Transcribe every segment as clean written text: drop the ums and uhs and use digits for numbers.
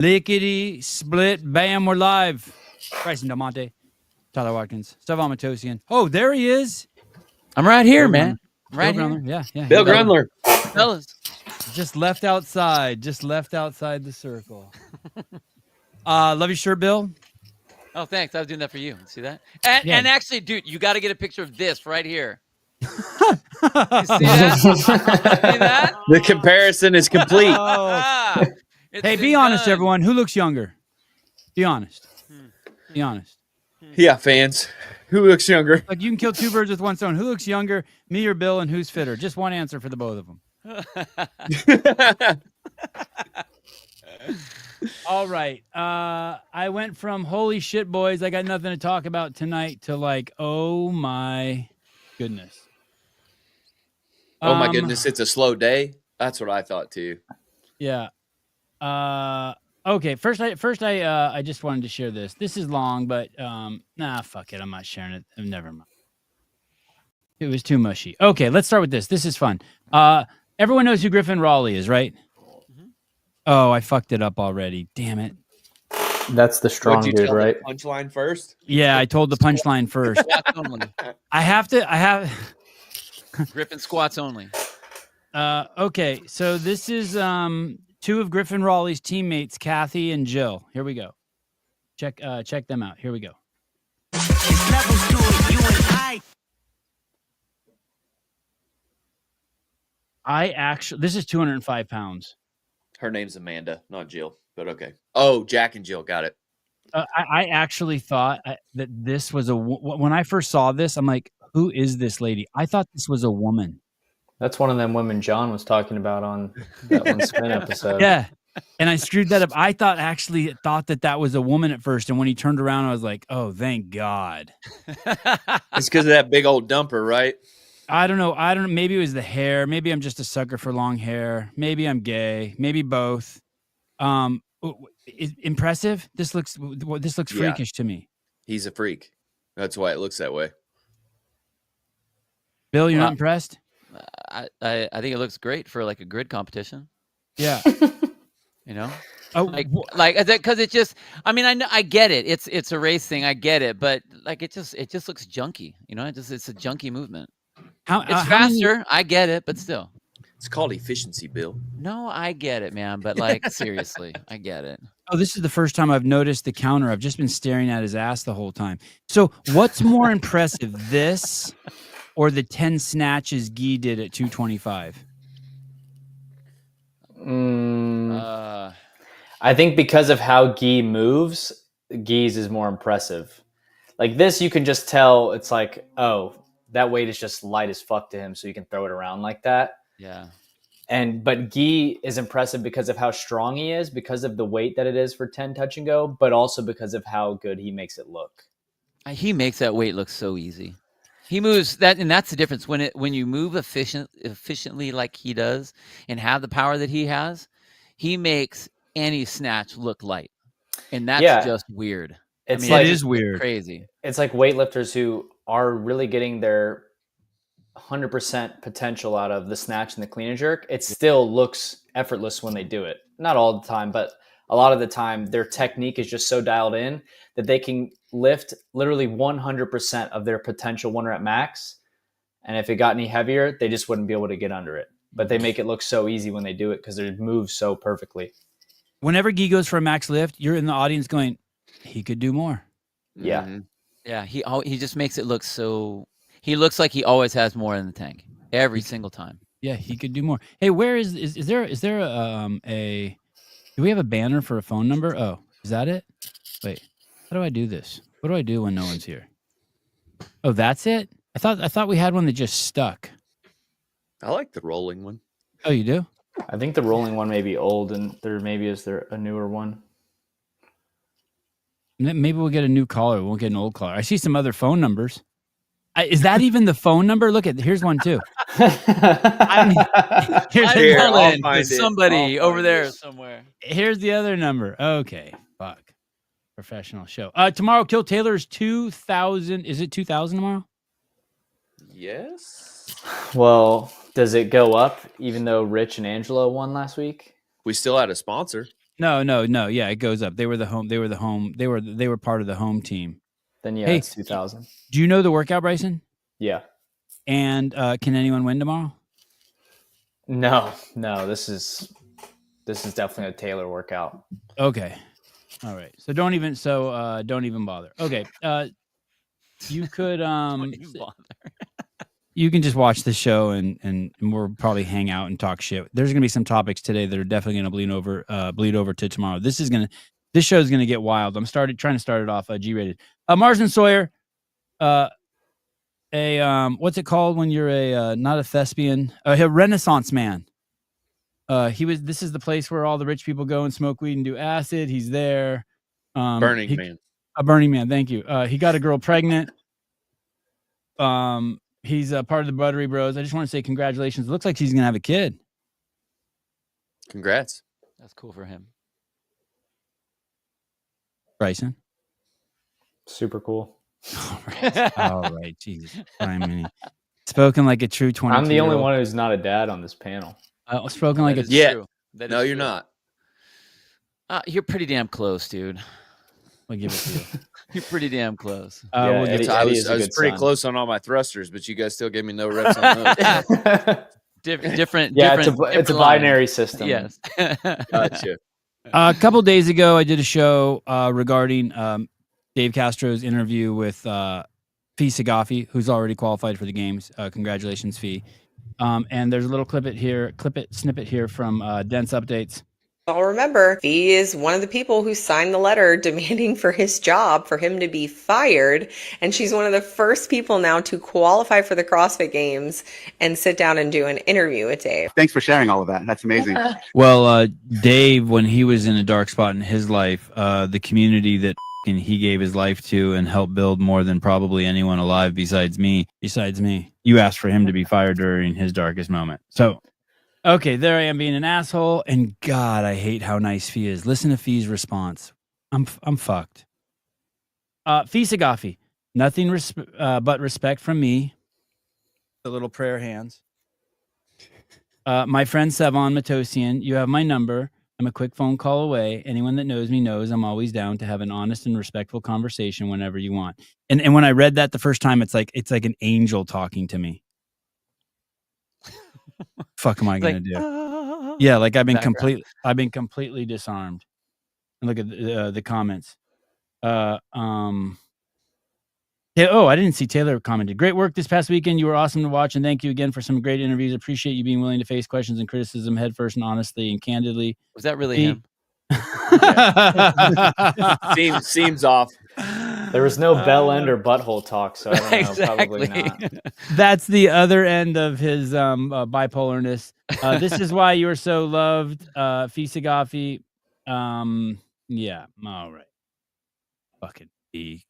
Lickety split. Bam. We're live. Bryson Del Monte, Tyler Watkins, Savon Matosian. Oh, there he is. I'm right here, Bill man. Grundler. Right Bill here. Grundler. Yeah. Bill Grundler. Fellas. Just left outside the circle. Love your shirt, Bill. Oh, thanks. I was doing that for you. See that? And actually, dude, you got to get a picture of this right here. You see that? See that? The comparison is complete. Hey, be honest, everyone. Who looks younger? Be honest. Be honest. Yeah, fans. Who looks younger? Like, you can kill two birds with one stone. Who looks younger, me or Bill, and who's fitter? Just one answer for the both of them. All right. I went from holy shit, boys, I got nothing to talk about tonight to like, oh my goodness. Oh my goodness, it's a slow day. That's what I thought too. Yeah. Okay. First, I just wanted to share this. This is long, but nah, fuck it. I'm not sharing it. Never mind. It was too mushy. Okay, let's start with this. This is fun. Everyone knows who Griffin Raleigh is, right? Mm-hmm. Oh, I fucked it up already. Damn it. That's the strong dude, right? Punchline first. Yeah, I told the punchline first. I have Griffin squats only. Okay, so this is two of Griffin Raleigh's teammates, Kathy and Jill. Here we go. Check them out. Here we go. It's levels to it, you and I actually, this is 205 pounds. Her name's Amanda, not Jill, but okay. Oh, Jack and Jill, got it. I actually thought that this was when I first saw this, I'm like, who is this lady? I thought this was a woman. That's one of them women John was talking about on that one spin episode. Yeah. And I screwed that up. I thought that was a woman at first. And when he turned around, I was like, oh, thank God. It's because of that big old dumper, right? I don't know. Maybe it was the hair. Maybe I'm just a sucker for long hair. Maybe I'm gay. Maybe both. Impressive. This looks freakish to me. He's a freak. That's why it looks that way. Bill, you're not impressed? I think it looks great for like a grid competition. Yeah. You know? Oh, like because it just, I mean, I get it. It's a race thing. I get it, but like it just looks junky. You know, it's a junky movement. It's faster. I get it, but still. It's called efficiency, Bill. No, I get it, man. But like, seriously, I get it. Oh, this is the first time I've noticed the counter. I've just been staring at his ass the whole time. So what's more impressive, this or the 10 snatches Guy did at 225? I think because of how Guy moves, Guy's is more impressive. Like this, you can just tell it's like, oh, that weight is just light as fuck to him, so you can throw it around like that. Yeah. But Guy is impressive because of how strong he is, because of the weight that it is for 10 touch and go, but also because of how good he makes it look. He makes that weight look so easy. He moves that, and that's the difference when you move efficiently like he does and have the power that he has. He makes any snatch look light, and that's just weird. It is weird, crazy. It's like weightlifters who are really getting their 100% potential out of the snatch and the clean and jerk. It still looks effortless when they do it. Not all the time, but a lot of the time their technique is just so dialed in that they can lift literally 100% of their potential 1 rep max. And if it got any heavier, they just wouldn't be able to get under it. But they make it look so easy when they do it because they move so perfectly. Whenever Guy goes for a max lift, you're in the audience going, he could do more. Yeah. Mm-hmm. Yeah, he just makes it look so. He looks like he always has more in the tank every single time. Yeah, he could do more. Hey, where is there a do we have a banner for a phone number? Oh, is that it? Wait, how do I do this? What do I do when no one's here? Oh, that's it? I thought we had one that just stuck. I like the rolling one. Oh, you do? I think the rolling one may be old, and there a newer one. Maybe we'll get a new caller. We won't get an old caller. I see some other phone numbers. Is that even the phone number? Look here's one too. Here's somebody over there somewhere. Here's the other number. Okay, fuck. Professional show. Tomorrow, Kill Taylor's 2,000. Is it 2,000 tomorrow? Yes. Well, does it go up even though Rich and Angela won last week? We still had a sponsor. No. Yeah, it goes up. They were part of the home team. Then yeah, Hey, it's 2000. Do you know the workout, Bryson? Yeah. And can anyone win tomorrow? No. This is definitely a Taylor workout. Okay. All right. So don't even bother. Okay. You could Don't even bother. you can just watch the show and we'll probably hang out and talk shit. There's gonna be some topics today that are definitely gonna bleed over to tomorrow. This show is gonna get wild. I'm trying to start it off G-rated. Marsden Sawyer, what's it called when you're a not a thespian, a Renaissance man. This is the place where all the rich people go and smoke weed and do acid. He's there. Burning Man. A Burning Man. Thank you. He got a girl pregnant. He's a part of the Buttery Bros. I just want to say congratulations. It looks like he's gonna have a kid. Congrats. That's cool for him. Bryson. Super cool. All right. Jesus. Spoken like a true 22. I'm the only one who's not a dad on this panel. Spoken like a Yeah. No, you're not. You're pretty damn close, dude. We'll give it to you. You're pretty damn close. We'll give I Eddie was is a good pretty son. close on all my thrusters, but you guys still gave me no reps on those. Different. Yeah, different, it's a binary system. Yes. Gotcha. A couple days ago, I did a show regarding Dave Castro's interview with Fee Sagafi, who's already qualified for the games. Congratulations, Fee. And there's a little snippet here from Dense Updates. I'll remember, Fee is one of the people who signed the letter demanding for his job, for him to be fired. And she's one of the first people now to qualify for the CrossFit Games and sit down and do an interview with Dave. Thanks for sharing all of that. That's amazing. Well, Dave, when he was in a dark spot in his life, the community that he gave his life to and helped build more than probably anyone alive besides me. You asked for him to be fired during his darkest moment. So, okay, there I am being an asshole, and God, I hate how nice Fee is. Listen to Fee's response. I'm fucked. Fee Sagafi, nothing but respect from me. The little prayer hands. My friend Sevon Matosian, you have my number. I'm a quick phone call away. Anyone that knows me knows I'm always down to have an honest and respectful conversation whenever you want. And when I read that the first time, it's like an angel talking to me. Fuck am I gonna do? Yeah, like I've been completely disarmed. And look at the comments. Oh, I didn't see Taylor commented. Great work this past weekend. You were awesome to watch, and thank you again for some great interviews. Appreciate you being willing to face questions and criticism headfirst and honestly and candidly. Was that really him? Seems off. There was no bell end or butthole talk, so I don't know. Exactly. Probably not. That's the other end of his bipolarness. This is why you're so loved, Fee Sagafi. Yeah, all right. Fucking B.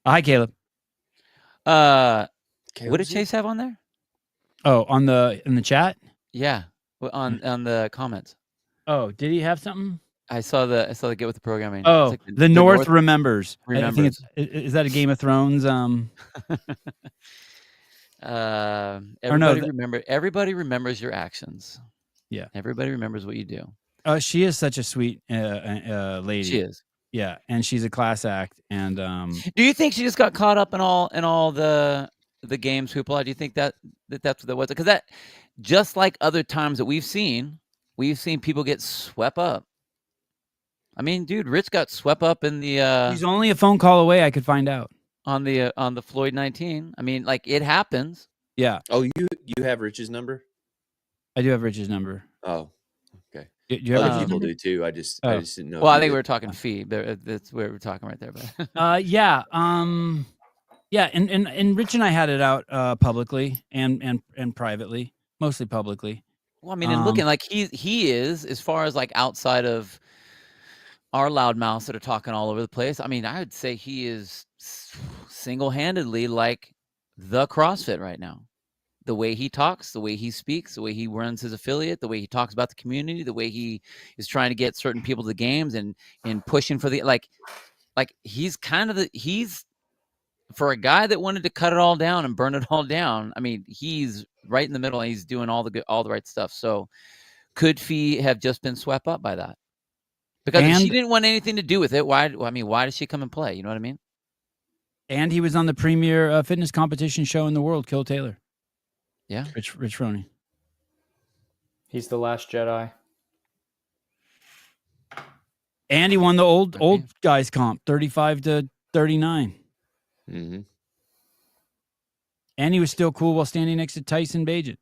Hi, Caleb. What did Chase have on there? Oh, in the chat? Yeah, on the comments. Oh, did he have something? I saw the get with the programming. Oh, It's like the North remembers. I think remembers. is that a Game of Thrones? Everybody remembers your actions. Yeah. Everybody remembers what you do. She is such a sweet lady. She is. Yeah, and she's a class act. And do you think she just got caught up in all the games hoopla? Do you think that's what that was? Because that, just like other times that we've seen people get swept up. I mean, dude, Rich got swept up in the. He's only a phone call away. I could find out on the Floyd 19. I mean, like, it happens. Yeah. Oh, you have Rich's number? I do have Rich's number. Oh, okay. Do you have Other Rich's people number? do too. I just didn't know. Well, I think we were talking fee. That's where we're talking right there. But yeah. Yeah, and Rich and I had it out publicly and privately, mostly publicly. Well, I mean, and looking like he is, as far as like outside of our loudmouths that are talking all over the place. I mean, I would say he is single-handedly like the CrossFit right now. The way he talks, the way he speaks, the way he runs his affiliate, the way he talks about the community, the way he is trying to get certain people to the games and pushing for the like he's kind of for a guy that wanted to cut it all down and burn it all down. I mean, he's right in the middle and he's doing all the right stuff. So could Fee have just been swept up by that? Because if she didn't want anything to do with it, why does she come and play? You know what I mean? And he was on the premier fitness competition show in the world, Kill Taylor. Yeah. Rich Roney. He's the last Jedi. And he won the old guys comp, 35 to 39. Mm-hmm. And he was still cool while standing next to Tyson Bagent.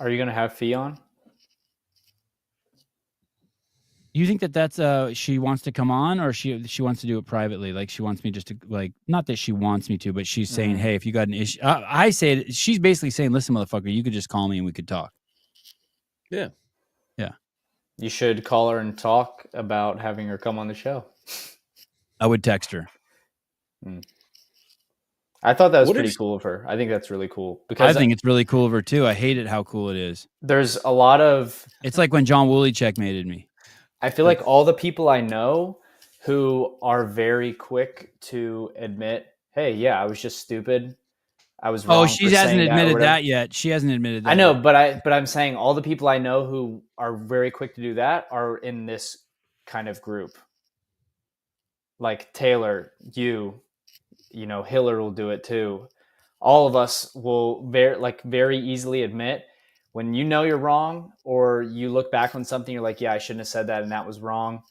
Are you going to have Fee on? You think that that's she wants to come on, or she wants to do it privately? Like she wants me just to, like, not that she wants me to, but she's saying, hey, if you got an issue, I say it, she's basically saying, listen, motherfucker, you could just call me and we could talk. Yeah. Yeah. You should call her and talk about having her come on the show. I would text her. I thought that was pretty cool of her. I think that's really cool. Because I think it's really cool of her too. I hate it how cool it is. There's a lot of... It's like when John Woolley checkmated me. I feel like all the people I know who are very quick to admit, hey, yeah, I was just stupid. I was wrong. Oh, she hasn't admitted that yet. She hasn't admitted that. I know, yet. but I'm saying all the people I know who are very quick to do that are in this kind of group. Like Taylor, you know, Hiller will do it too. All of us will very easily admit when you know you're wrong, or you look back on something, you're like, yeah, I shouldn't have said that and that was wrong.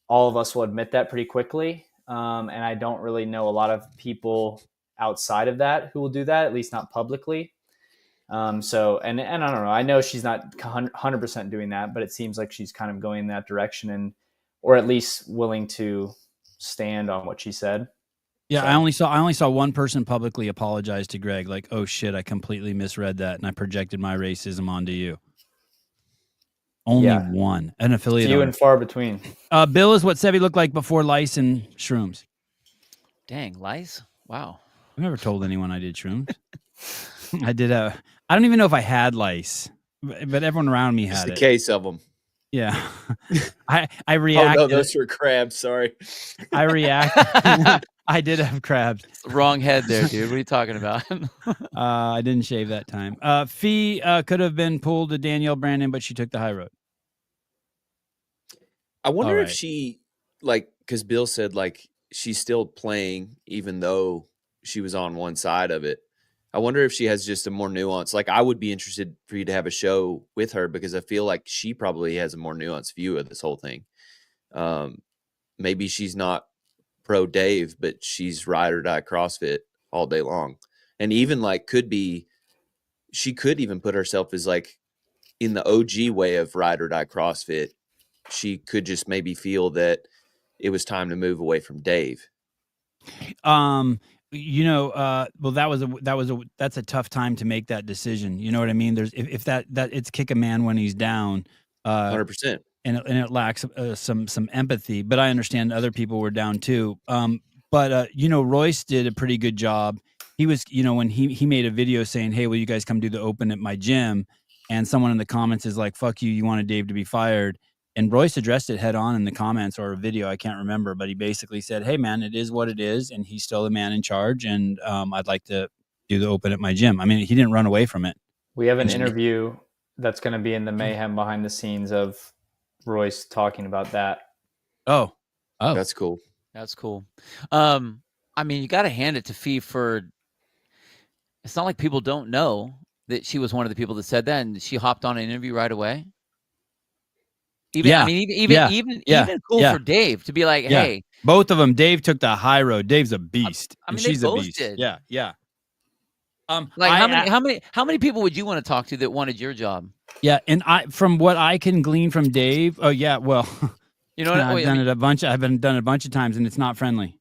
All of us will admit that pretty quickly. And I don't really know a lot of people outside of that who will do that, at least not publicly. So, and I don't know, I know she's not 100% doing that, but it seems like she's kind of going in that direction, or at least willing to stand on what she said. Yeah, so. I only saw one person publicly apologize to Greg, like, oh shit, I completely misread that and I projected my racism onto you. Only one, an affiliate. Few and far between. Bill is what Sevi looked like before lice and shrooms. Dang, lice? Wow. I've never told anyone I did shrooms. I don't even know if I had lice, but everyone around me had Just it. a case of them. Yeah. I reacted. Oh, no, those were crabs. Sorry. I reacted. I did have crabs. Wrong head there, dude. What are you talking about? I didn't shave that time. Fee could have been pulled to Danielle Brandon, but she took the high road. I wonder if she, like, because Bill said, like, she's still playing even though she was on one side of it. I wonder if she has just a more nuance. Like, I would be interested for you to have a show with her because I feel like she probably has a more nuanced view of this whole thing. Maybe she's not pro Dave, but she's ride or die CrossFit all day long. And even like she could even put herself as like in the OG way of ride or die CrossFit. She could just maybe feel that it was time to move away from Dave. You know, well, that's a tough time to make that decision. You know what I mean? There's if that it's kick a man when he's down, 100%. And it lacks some empathy. But I understand other people were down too. But you know, Royce did a pretty good job. He was, you know, when he made a video saying, "Hey, will you guys come do the open at my gym?" And someone in the comments is like, "Fuck you, you wanted Dave to be fired." And Royce addressed it head on in the comments or a video, I can't remember, but he basically said, "Hey man, it is what it is, and he's still the man in charge, and I'd like to do the open at my gym." I mean, he didn't run away from it. We have an interview that's going to be in the mayhem behind the scenes of Royce talking about that. Oh, that's cool. That's cool. I mean, you got to hand it to Fee for. It's not like people don't know that she was one of the people that said that, and she hopped on an interview right away. Even cool for Dave to be like, hey, both of them. Dave took the high road. Dave's a beast. I mean, she's they both a beast. did. Yeah. Like how many people would you want to talk to that wanted your job? Yeah, and from what I can glean from Dave, oh yeah, well, you know what? I've done it a bunch of times, and it's not friendly.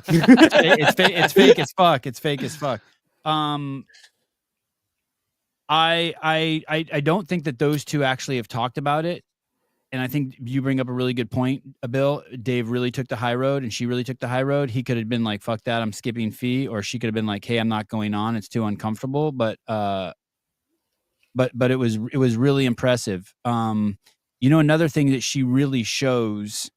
It's fake as fuck. It's fake as fuck. I don't think that those two actually have talked about it. And I think you bring up a really good point, Bill. Dave really took the high road, and she really took the high road. He could have been like, "Fuck that, I'm skipping Fee," or she could have been like, "Hey, I'm not going on. It's too uncomfortable." But it was really impressive. You know, another thing that she really shows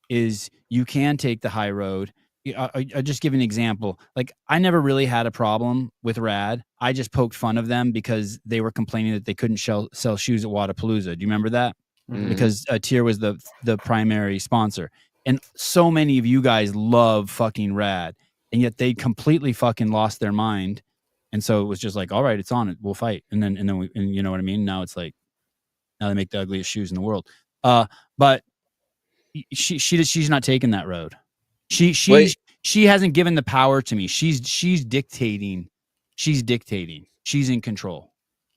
is you can take the high road. I just give an example. Like, I never really had a problem with Rad. I just poked fun of them because they were complaining that they couldn't sell shoes at Wadapalooza. Do you remember that? Mhm. because Tier was the primary sponsor. And so many of you guys love fucking Rad, and yet they completely fucking lost their mind. And so it was just like, all right, it's on it. We'll fight. And then you know what I mean? Now it's like, now they make the ugliest shoes in the world. But she's not taking that road. She hasn't given the power to me. She's dictating. She's dictating. She's in control.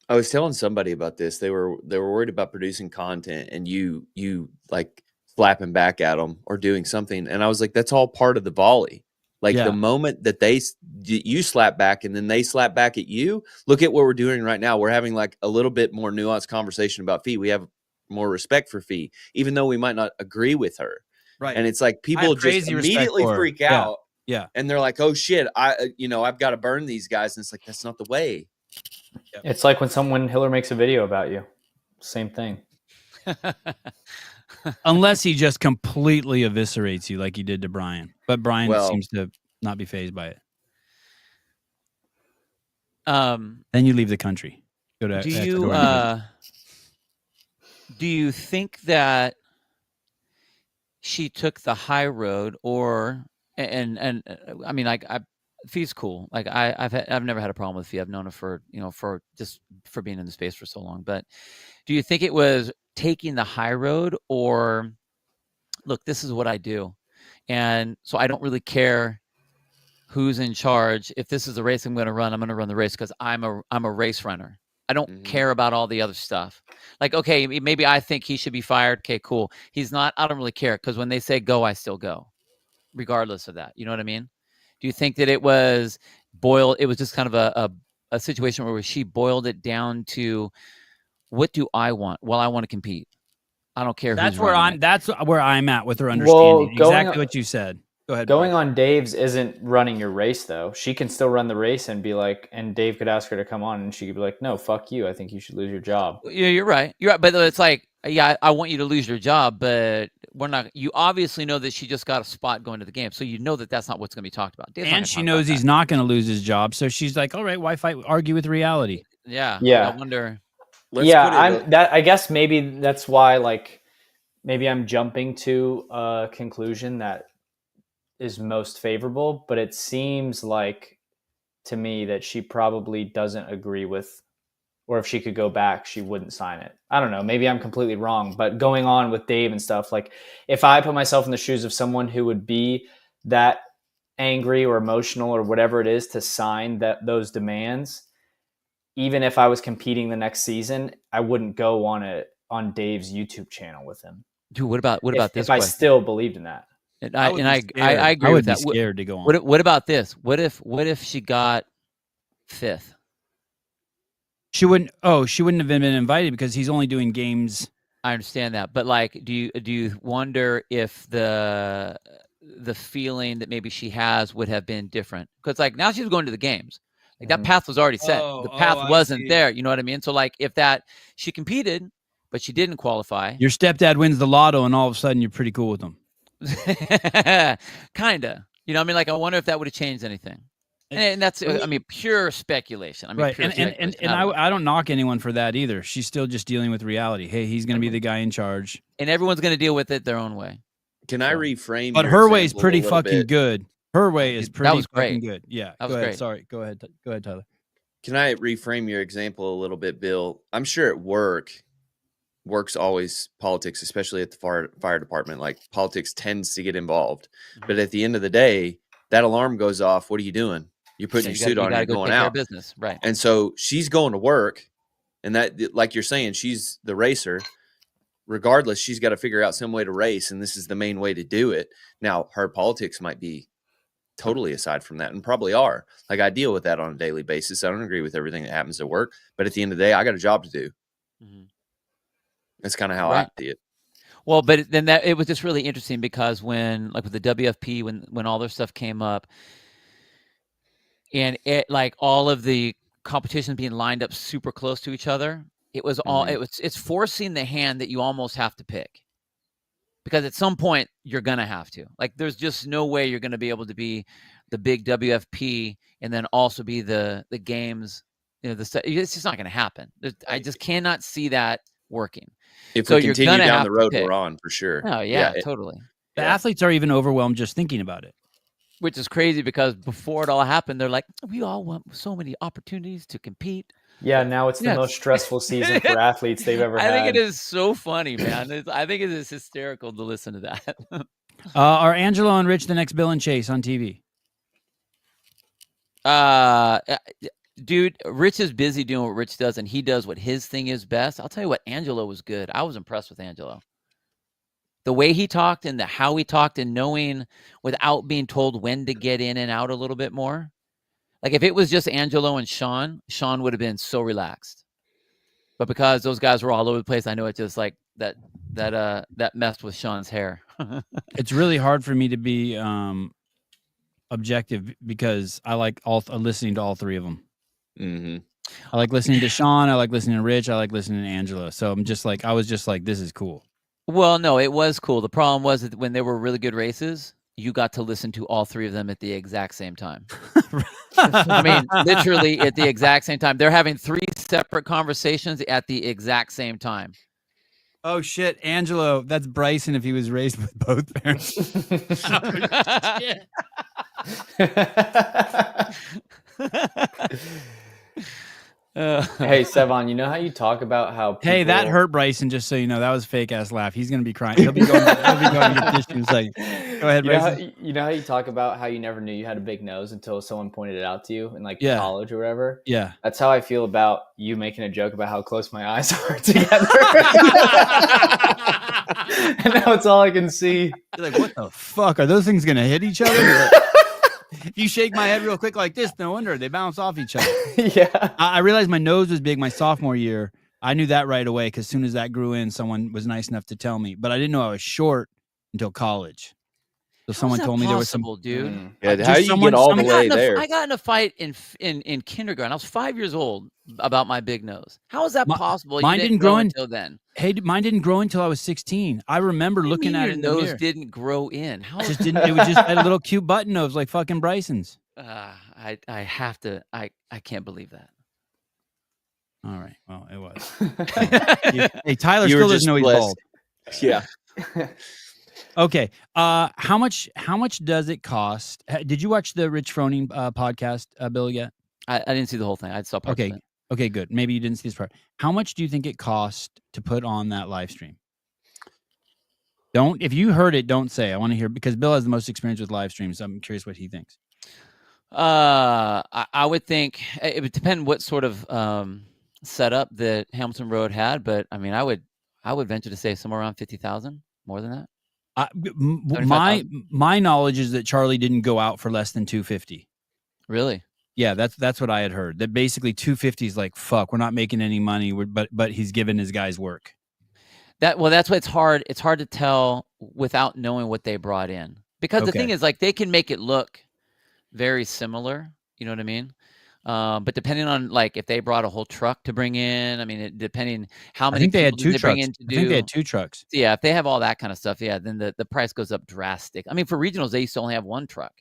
I was telling somebody about this. They were worried about producing content and you like slapping back at them or doing something. And I was like, that's all part of the volley. Like Yeah. the moment that you slap back and then they slap back at you, look at what we're doing right now. We're having like a little bit more nuanced conversation about Fee. We have more respect for Fee, even though we might not agree with her. Right. And it's like people just crazy respect immediately for her. freak Yeah. out. Yeah. And they're like, oh shit, I've got to burn these guys. And it's like, that's not the way. It's like when Hiller makes a video about you. Same thing. Unless he just completely eviscerates you like he did to Brian. But Brian seems to not be fazed by it. Then you leave the country. Go to do you think that she took the high road, or and I mean, like, Fee's cool. Like I've never had a problem with Fee. I've known her for being in the space for so long. But do you think it was taking the high road, or look, this is what I do, and so I don't really care who's in charge. If this is the race I'm going to run the race because I'm a race runner. I don't care about all the other stuff. Like, okay, maybe I think he should be fired. Okay, cool. He's not. I don't really care, because when they say go, I still go, regardless of that. You know what I mean? Do you think that it was just kind of a situation where she boiled it down to, what do I want? Well, I want to compete. I don't care. That's who's where running I'm. it. That's where I'm at with her understanding. Exactly what you said. Go ahead. Going on Dave's isn't running your race, though. She can still run the race and be like, and Dave could ask her to come on, and she could be like, no, fuck you. I think you should lose your job. Yeah, you're right. You're right. But it's like, yeah, I want you to lose your job, but we're not. You obviously know that she just got a spot going to the game, so you know that that's not what's going to be talked about. Dave's and she knows he's not going to lose his job, so she's like, all right, why fight? Argue with reality. Yeah. Yeah. I wonder. I guess maybe that's why, like, maybe I'm jumping to a conclusion that is most favorable, but it seems like to me that she probably doesn't agree with, or if she could go back, she wouldn't sign it. I don't know. Maybe I'm completely wrong, but going on with Dave and stuff, like, if I put myself in the shoes of someone who would be that angry or emotional or whatever it is to sign those demands, even if I was competing the next season, I wouldn't go on Dave's YouTube channel with him. Dude, what about this? If I still believed in that. And I agree I would with be that. scared to go on. What about this? What if she got 5th? She wouldn't have been invited because he's only doing games. I understand that, but like, do you wonder if the feeling that maybe she has would have been different? Because, like, now she's going to the games. Like, that path was already set. The path wasn't there. You know what I mean? So, like, if she competed, but she didn't qualify. Your stepdad wins the lotto, and all of a sudden you're pretty cool with him. Kinda. You know what I mean? Like, I wonder if that would have changed anything. And that's, I mean, pure speculation. I mean, right. And I don't knock anyone for that either. She's still just dealing with reality. Hey, he's going to be the guy in charge. And everyone's going to deal with it their own way. Can I reframe? But her way is pretty fucking good. Her way is pretty fucking good. Yeah. That was great. Sorry. Go ahead, Tyler. Can I reframe your example a little bit, Bill? I'm sure at work's always politics, especially at the fire department. Like, politics tends to get involved. But at the end of the day, that alarm goes off. What are you doing? You're putting your suit on and you're going out. Business. Right. And so she's going to work, and that, like you're saying, she's the racer. Regardless, she's got to figure out some way to race, and this is the main way to do it. Now, her politics might be totally aside from that, and probably are. Like, I deal with that on a daily basis. I don't agree with everything that happens at work, but at the end of the day, I got a job to do. Mm-hmm. That's kind of how I see it. Well, but then it was just really interesting because when, like, with the WFP, when all their stuff came up, and it, like, all of the competitions being lined up super close to each other, it was all it's forcing the hand that you almost have to pick, because at some point you're gonna have to. Like, there's just no way you're gonna be able to be the big WFP and then also be the games. You know, it's just not gonna happen. I just cannot see that working. If So we you're continue gonna down have the to road pick. we're on, for sure. Oh yeah, totally. The Yeah. athletes are even overwhelmed just thinking about it. Which is crazy because before it all happened, they're like, we all want so many opportunities to compete. Yeah, now it's the Yes. most stressful season for athletes they've ever had. I think it is so funny, man. I think it is hysterical to listen to that. Are Angelo and Rich the next Bill and Chase on TV? Dude, Rich is busy doing what Rich does, and he does what his thing is best. I'll tell you what, Angelo was good. I was impressed with Angelo. The way he talked and how he talked, and knowing without being told when to get in and out a little bit more. Like if it was just Angelo and Sean would have been so relaxed. But because those guys were all over the place, I know it just like that messed with Sean's hair. It's really hard for me to be objective because I like listening to all three of them. Mm-hmm. I like listening to Sean. I like listening to Rich. I like listening to Angelo. So I was just like, this is cool. Well, no, it was cool. The problem was that when there were really good races, you got to listen to all three of them at the exact same time. I mean, literally at the exact same time. They're having 3 separate conversations at the exact same time. Oh shit, Angelo, that's Bryson if he was raised with both parents. Hey, Sevon, you know how you talk about how people... Hey, that hurt Bryson, just so you know. That was a fake ass laugh. He's gonna be crying. He'll be going to get tissues. Like, go ahead, Bryson. You know how you talk about how you never knew you had a big nose until someone pointed it out to you in like Yeah. college or whatever? Yeah. That's how I feel about you making a joke about how close my eyes are together. And now it's all I can see. You're like, what the fuck? Are those things gonna hit each other? If you shake my head real quick like this, no wonder they bounce off each other. Yeah. I realized my nose was big my sophomore year. I knew that right away because as soon as that grew in, someone was nice enough to tell me. But I didn't know I was short until college. So someone told me there was some dude. Yeah, just how you someone- get all the someone- way there? I got in a fight in kindergarten. I was 5 years old about my big nose. How is that possible? Mine You didn't grow until then. Hey, mine didn't grow until I was 16. I remember What do you looking mean at your it in the nose mirror. didn't grow in. How? Just didn't. It was just had a little cute button nose like fucking Bryson's. I have to. I can't believe that. All right. Well, it was. Hey, Tyler You were still just doesn't know he's blessed. bald. Yeah. Okay. How much does it cost? Did you watch the Rich Froning podcast, Bill, yet? I didn't see the whole thing. I saw parts of it. Okay, good. Maybe you didn't see this part. How much do you think it cost to put on that live stream? If you heard it, don't say. I want to hear because Bill has the most experience with live streams. I'm curious what he thinks. I would think it would depend what sort of setup that Hamilton Road had, but I mean, I would venture to say somewhere around 50,000, more than that. My knowledge is that Charlie didn't go out for less than 250. Really? Yeah, that's what I had heard. That basically 250 is like fuck. We're not making any money. But he's giving his guys work. That's why it's hard. It's hard to tell without knowing what they brought in because the thing is like they can make it look very similar. You know what I mean? But depending on like if they brought a whole truck to bring in, I mean, depending how many I think they had people 2 they bring trucks. in to I do. think they had 2 trucks. Yeah, if they have all that kind of stuff, yeah, then the price goes up drastic. I mean, for regionals, they used to only have 1 truck,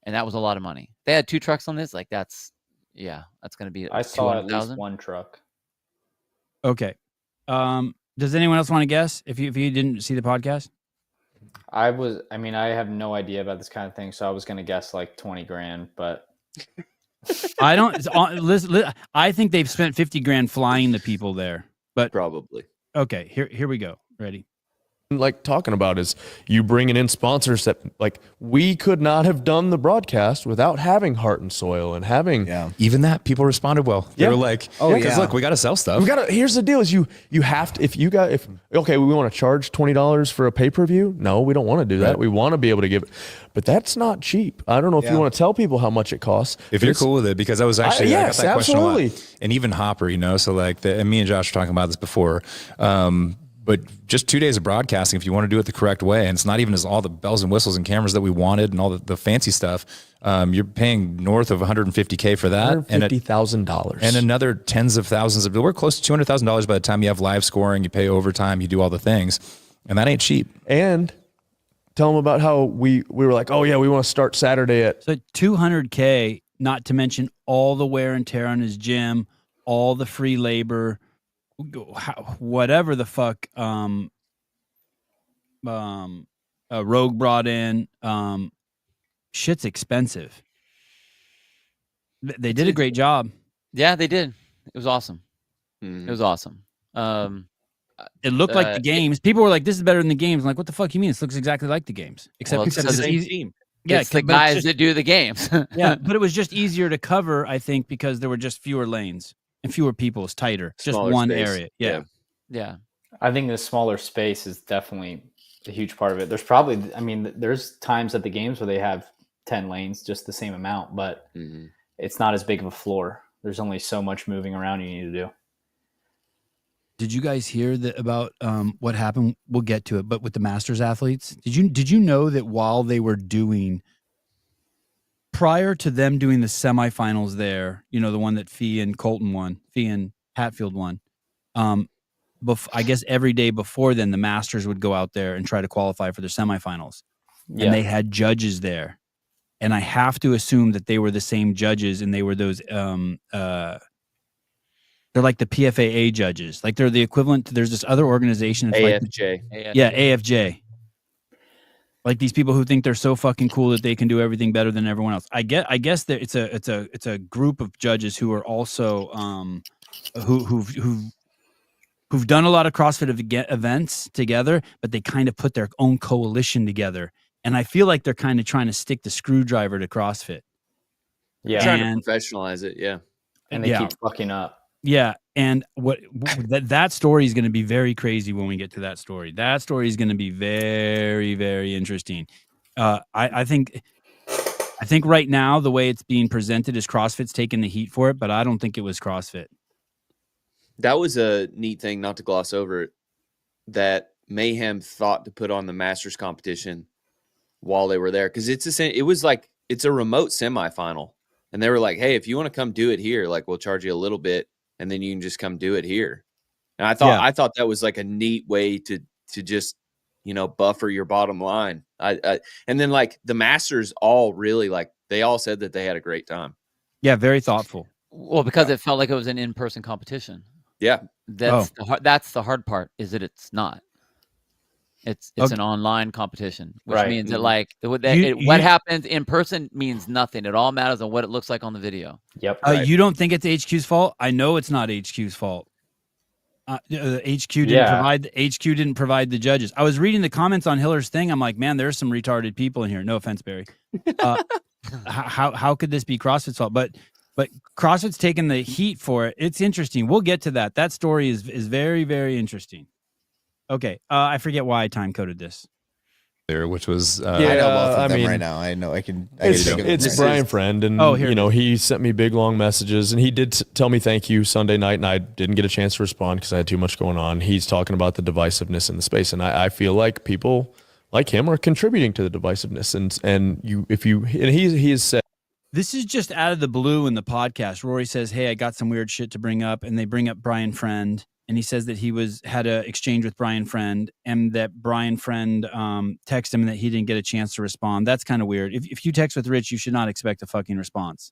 and that was a lot of money. They had 2 trucks on this, like that's going to be. I saw at 200,000. least 1 truck. Okay. Does anyone else want to guess if you didn't see the podcast? I have no idea about this kind of thing, so I was going to guess like 20 grand, but I don't. Listen, I think they've spent 50 grand flying the people there. But Probably. okay, here we go. Ready? Like talking about is you bringing in sponsors that like we could not have done the broadcast without having Heart and Soil and having even that people responded well. They were like, because look, we got to sell stuff. Here's the deal is you have to we want to charge $20 for a pay-per-view. No, we don't want to do that. Right. We want to be able to give it, but that's not cheap. I don't know if you want to tell people how much it costs. If you're cool with it, because I was actually I got that question a absolutely. lot. And even Hopper, so like and me and Josh were talking about this before. But just 2 days of broadcasting, if you want to do it the correct way, and it's not even as all the bells and whistles and cameras that we wanted and all the fancy stuff, you're paying north of $150K for that. $150,000. And another tens of thousands of, we're close to $200,000 by the time you have live scoring, you pay overtime, you do all the things. And that ain't cheap. And tell them about how we were like, oh yeah, we want to start Saturday at. So $200K, not to mention all the wear and tear on his gym, all the free labor. whatever the fuck Rogue brought in, shit's expensive. They did a great job. Yeah, they did. It was awesome. Mhm. It was awesome. It looked like the games. People were like, "This is better than the games." I'm like, what the fuck you mean? It looks exactly like the games, except Well, It's because the it's same easy. team. Yeah, it's the but it's guys just- that do the games. yeah, but it was just easier to cover, I think, because there were just fewer lanes and fewer people. It's tighter. It's just Smaller one space. area. Yeah. Yeah. I think the smaller space is definitely a huge part of it. There's probably, I mean, there's times at the games where they have 10 lanes, just the same amount, but Mhm. it's not as big of a floor. There's only so much moving around you need to do. Did you guys hear about what happened? We'll get to it, but with the Masters athletes, did you know that while they were prior to them doing the semifinals there, you know, the one that Fee and Hatfield won, I guess every day before then, the Masters would go out there and try to qualify for their semifinals, Yeah. and they had judges there, and I have to assume that they were the same judges, and they were those they're like the PFAA judges. Like they're the equivalent to, there's this other organization. It's like, AFJ. yeah, AFJ. Like these people who think they're so fucking cool that they can do everything better than everyone else. I guess that it's a group of judges who are also who've done a lot of CrossFit events together, but they kind of put their own coalition together. And I feel like they're kind of trying to stick the screwdriver to CrossFit. Yeah. Trying to professionalize it. Yeah. And they yeah. keep fucking up. Yeah, and that story is going to be very crazy when we get to that story. That story is going to be very, very interesting. I think right now the way it's being presented is CrossFit's taking the heat for it, but I don't think it was CrossFit. That was a neat thing, not to gloss over it, that Mayhem thought to put on the Masters competition while they were there, because it's a remote semifinal, and they were like, "Hey, if you want to come do it here, like we'll charge you a little bit, and then you can just come do it here." And I thought that was like a neat way to just, you know, buffer your bottom line. And then like the Masters all really, like, they all said that they had a great time. Yeah, very thoughtful. Well, because it felt like it was an in-person competition. Yeah. That's the hard part, is that it's not. It's an online competition, which means that like what happens in person means nothing. It all matters on what it looks like on the video. Yep. You don't think it's HQ's fault? I know it's not HQ's fault. HQ didn't provide the judges. I was reading the comments on Hiller's thing. I'm like, man, there's some retarded people in here. No offense, Barry. How could this be CrossFit's fault? But CrossFit's taking the heat for it. It's interesting. We'll get to that. That story is very, very interesting. Okay, I forget why I time coded this. There, which was Yeah. I know both of I them mean, right now. I know I can. It's Brian Friend, and Oh, here you it know, is. he sent me big long messages, and he did tell me thank you Sunday night, and I didn't get a chance to respond because I had too much going on. He's talking about the divisiveness in the space, and I feel like people like him are contributing to the divisiveness, and he has said. This is just out of the blue in the podcast. Rory says, "Hey, I got some weird shit to bring up," and they bring up Brian Friend, and he says that he had a exchange with Brian Friend, and that Brian Friend texted him that he didn't get a chance to respond. That's kind of weird. If you text with Rich, you should not expect a fucking response.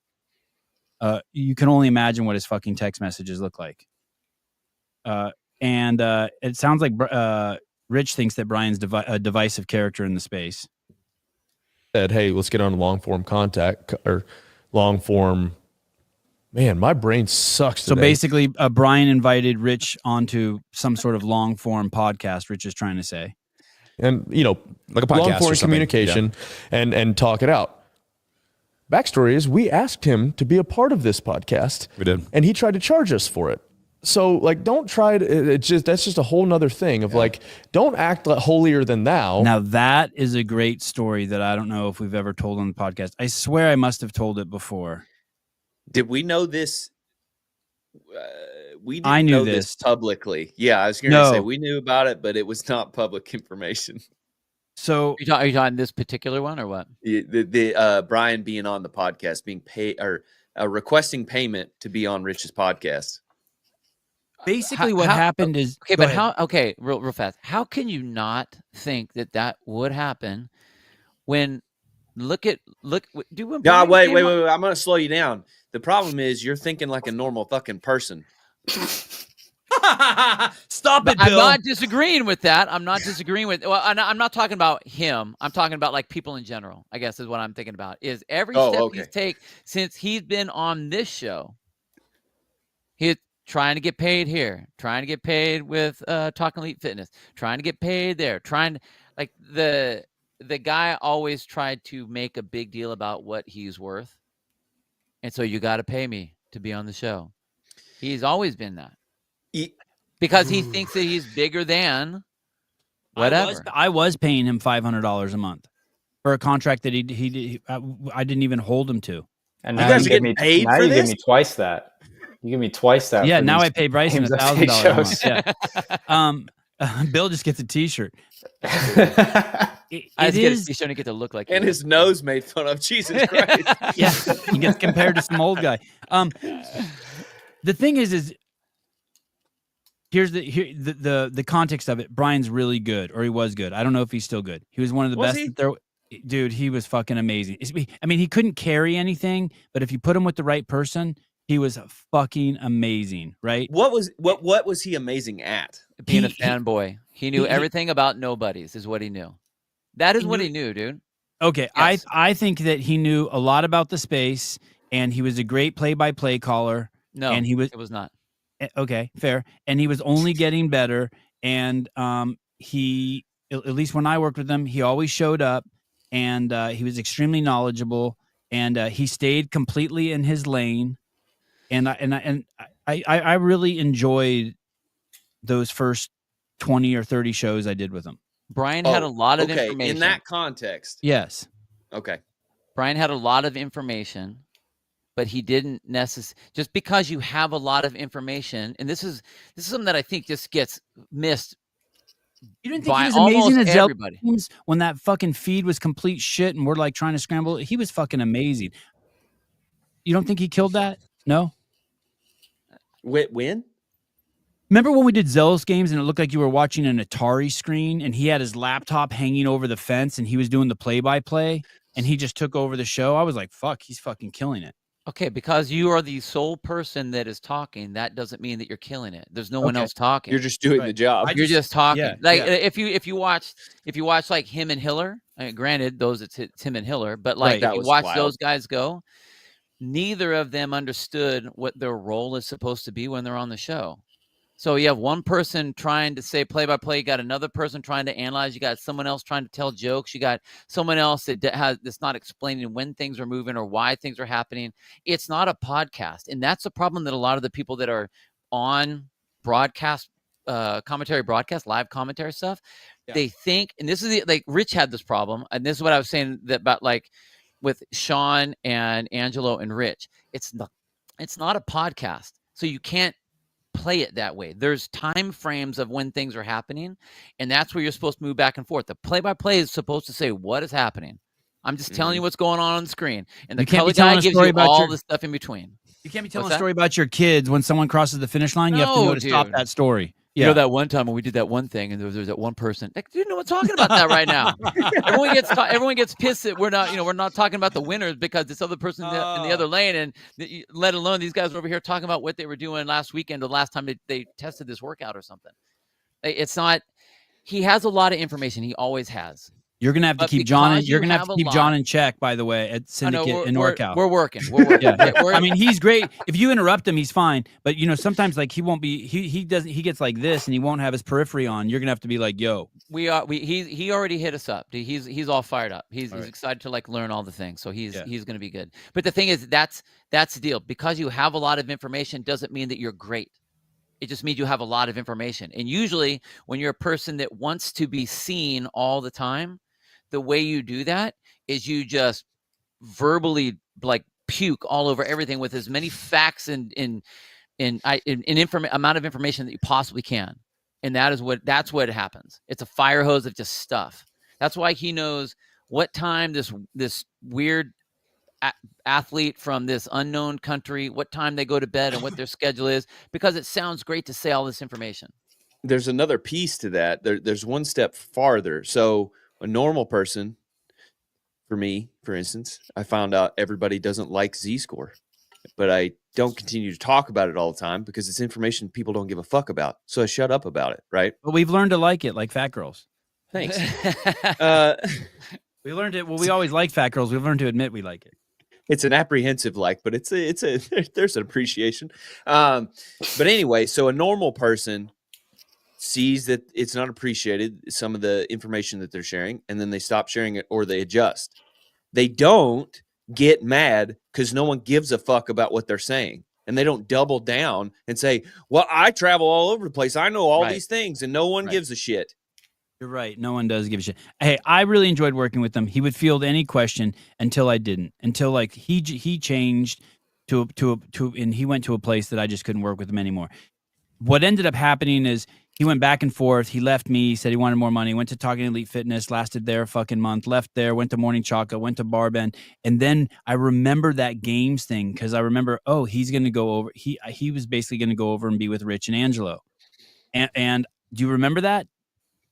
You can only imagine what his fucking text messages look like. And it sounds like Rich thinks that Brian's a divisive character in the space. Said, hey, let's get on long form contact or long form. Man, my brain sucks today. So basically, Brian invited Rich onto some sort of long form podcast. Rich is trying to say, and you know, like a podcast long or form something. communication, and talk it out. Backstory is we asked him to be a part of this podcast. We did, and he tried to charge us for it. So like, don't try to. That's just a whole nother thing of like, don't act like holier than thou. Now that is a great story that I don't know if we've ever told on the podcast. I swear I must have told it before. Did we know this? We didn't I knew know this publicly. Yeah, I was going to say we knew about it, but it was not public information. So Are you talking this particular one or what? The Brian being on the podcast, being paid or requesting payment to be on Rich's podcast. basically, what happened is okay, go but ahead. Okay, real fast. How can you not think that would happen when wait. I'm going to slow you down. The problem is you're thinking like a normal fucking person. Stop But it, Bill. I'm not disagreeing with that. I'm not disagreeing with. Well, I'm not talking about him. I'm talking about like people in general. I guess is what I'm thinking about. Is every step he's take since he's been on this show. He's trying to get paid here, trying to get paid with Talking Elite Fitness, trying to get paid there, trying to like the guy always tried to make a big deal about what he's worth, and so you got to pay me to be on the show. He's always been that. Because he thinks that he's bigger than whatever. I was paying him $500 a month for a contract that I didn't even hold him to. And You now guys you are give getting me paid now for you give this? me twice that. You give me twice that. Yeah, for now these I pay Bryson games $1,000 a month. shows. Yeah. Bill just gets a T-shirt. I It just is, he's trying to get to look like And you. his nose made fun of. Jesus Christ. yeah. He gets compared to some old guy. The thing is here's the context of it. Brian's really good, or he was good. I don't know if he's still good. He was one of the Was best. he? Dude, he was fucking amazing. I mean, he couldn't carry anything, but if you put him with the right person, he was fucking amazing, right? What was he amazing at? Being a he- fanboy. He knew he- everything about nobodies is what he knew. That is He what knew- he knew, dude. Okay, Yes. I think that he knew a lot about the space, and he was a great play-by-play caller. No, and he was it was not. okay, fair, and he was only getting better. And he, at least when I worked with him, he always showed up, and he was extremely knowledgeable, and he stayed completely in his lane. And I really enjoyed those first 20 or 30 shows I did with him. Brian had a lot of information. In that context. Yes. Okay. Brian had a lot of information, but he didn't necessarily, just because you have a lot of information, and this is something that I think just gets missed. You didn't think by he was amazing almost at Zelda everybody. games when that fucking feed was complete shit and we're like trying to scramble it? He was fucking amazing. You don't think he killed that? No? When? Remember when we did Zealous games and it looked like you were watching an Atari screen and he had his laptop hanging over the fence and he was doing the play-by-play and he just took over the show? I was like, fuck, he's fucking killing it. Okay, because you are the sole person that is talking, that doesn't mean that you're killing it. There's no one else talking. You're just doing the job. You're just talking. yeah, like yeah. if you watch like him and Hiller, I mean, granted those it's Tim and Hiller, but like Right. if That you was watch wild. those guys go, neither of them understood what their role is supposed to be when they're on the show. So you have one person trying to say play-by-play, you got another person trying to analyze, you got someone else trying to tell jokes, you got someone else that's not explaining when things are moving or why things are happening. It's not a podcast. And that's the problem that a lot of the people that are on broadcast, commentary broadcast, live commentary stuff, they think, and this is like Rich had this problem, and this is what I was saying that about like with Sean and Angelo and Rich. It's not a podcast. So you can't play it that way. There's time frames of when things are happening, and that's where you're supposed to move back and forth. The play-by-play is supposed to say what is happening. I'm just telling you what's going on the screen, and the You can't color be telling guy a gives story you about all your- the stuff in between. You can't be telling What's a story about your kids when someone crosses the finish line. You have to No, know to stop dude. that story. You Yeah. know that one time when we did that one thing, and there was that one person. Like, dude, no one's talking about that right now. everyone gets pissed that we're not talking about the winners because this other person in the other lane, and let alone these guys are over here talking about what they were doing last weekend or the last time they tested this workout or something. It's not. He has a lot of information. He always has. You're gonna have to But keep John. because You're you gonna have have to a keep lot- John in check. By the way, at I know, Syndicate and NorCal. We're working. Yeah. We're- I mean, he's great. If you interrupt him, he's fine. But sometimes like he won't be. He doesn't. He gets like this, and he won't have his periphery on. You're gonna have to be like, "Yo." he already hit us up. He's all fired up. He's right. excited to like learn all the things. So he's going to be good. But the thing is, that's the deal. Because you have a lot of information doesn't mean that you're great. It just means you have a lot of information. And usually when you're a person that wants to be seen all the time, the way you do that is you just verbally like puke all over everything with as many facts and amount of information that you possibly can. And that's what happens. It's a fire hose of just stuff. That's why he knows what time this weird athlete from this unknown country, what time they go to bed and what their schedule is, because it sounds great to say all this information. There's another piece to that. There's one step farther. So a normal person, for me, for instance, I found out everybody doesn't like Z-score. but I don't continue to talk about it all the time because it's information people don't give a fuck about. So I shut up about it, right? But we've learned to like it, like fat girls. Thanks. We learned it. Well, we always like fat girls. We've learned to admit we like it. It's an apprehensive like, but it's a there's an appreciation. But anyway, so a normal person sees that it's not appreciated, some of the information that they're sharing, and then they stop sharing it or they adjust. They don't get mad because no one gives a fuck about what they're saying. And they don't double down and say, well, I travel all over the place. I know all these things, and no one gives a shit. You're right. No one does give a shit. Hey, I really enjoyed working with him. He would field any question until I didn't. Until like he changed to and he went to a place that I just couldn't work with him anymore. What ended up happening is he went back and forth. He left me, said he wanted more money, went to Talking Elite Fitness, lasted there a fucking month, left there, went to Morning Chocolate, went to Barbend. And then I remember that games thing because I remember, oh, he's going to go over. He was basically going to go over and be with Rich and Angelo. And do you remember that,